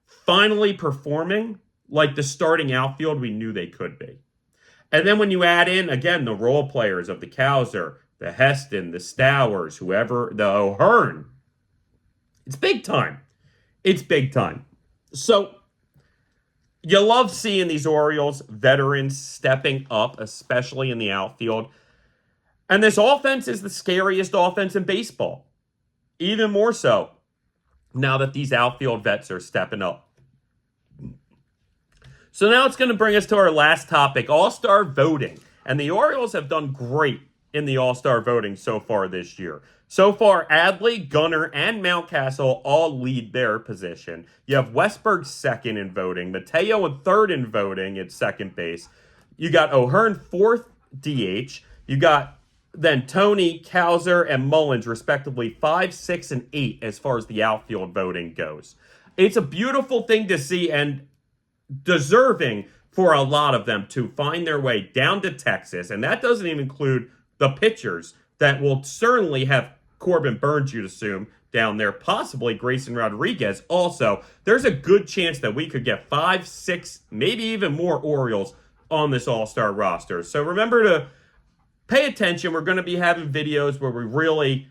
finally performing like the starting outfield we knew they could be. And then when you add in, again, the role players of the Cowser, the Heston, the Stowers, whoever, the Homerun, it's big time. It's big time. So you love seeing these Orioles veterans stepping up, especially in the outfield. And this offense is the scariest offense in baseball. Even more so now that these outfield vets are stepping up. So now it's going to bring us to our last topic, All-Star voting. And the Orioles have done great in the All-Star voting so far this year. So far, Adley, Gunnar, and Mountcastle all lead their position. You have Westberg second in voting, Mateo in third in voting at second base. You got O'Hearn fourth DH. You got then Tony, Cowser, and Mullins, respectively, 5, 6, and 8 as far as the outfield voting goes. It's a beautiful thing to see and deserving for a lot of them to find their way down to Texas. And that doesn't even include the pitchers that will certainly have Corbin Burns, you'd assume, down there, possibly Grayson Rodriguez. Also, there's a good chance that we could get 5, 6, maybe even more Orioles on this All-Star roster. So remember to pay attention. We're going to be having videos where we really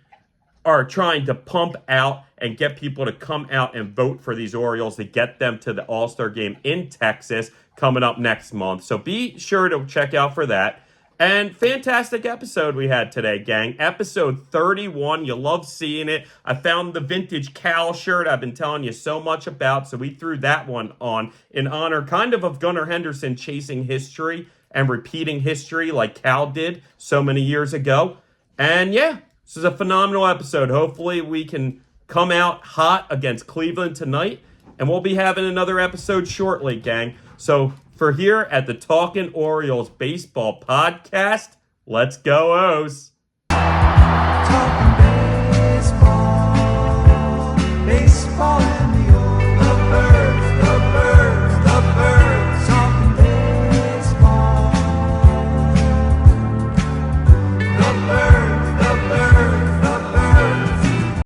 are trying to pump out and get people to come out and vote for these Orioles to get them to the All-Star game in Texas coming up next month. So be sure to check out for that. And fantastic episode we had today, gang. Episode 31. You love seeing it. I found the vintage Cal shirt I've been telling you so much about, so we threw that one on in honor kind of Gunnar Henderson chasing history and repeating history like Cal did so many years ago. And yeah, this is a phenomenal episode. Hopefully we can come out hot against Cleveland tonight, and we'll be having another episode shortly, gang. So for here at the Talkin Orioles Baseball Podcast, let's go O's.
Talking baseball, baseball and the Orioles. The birds, the birds, the birds. Talking baseball, the birds.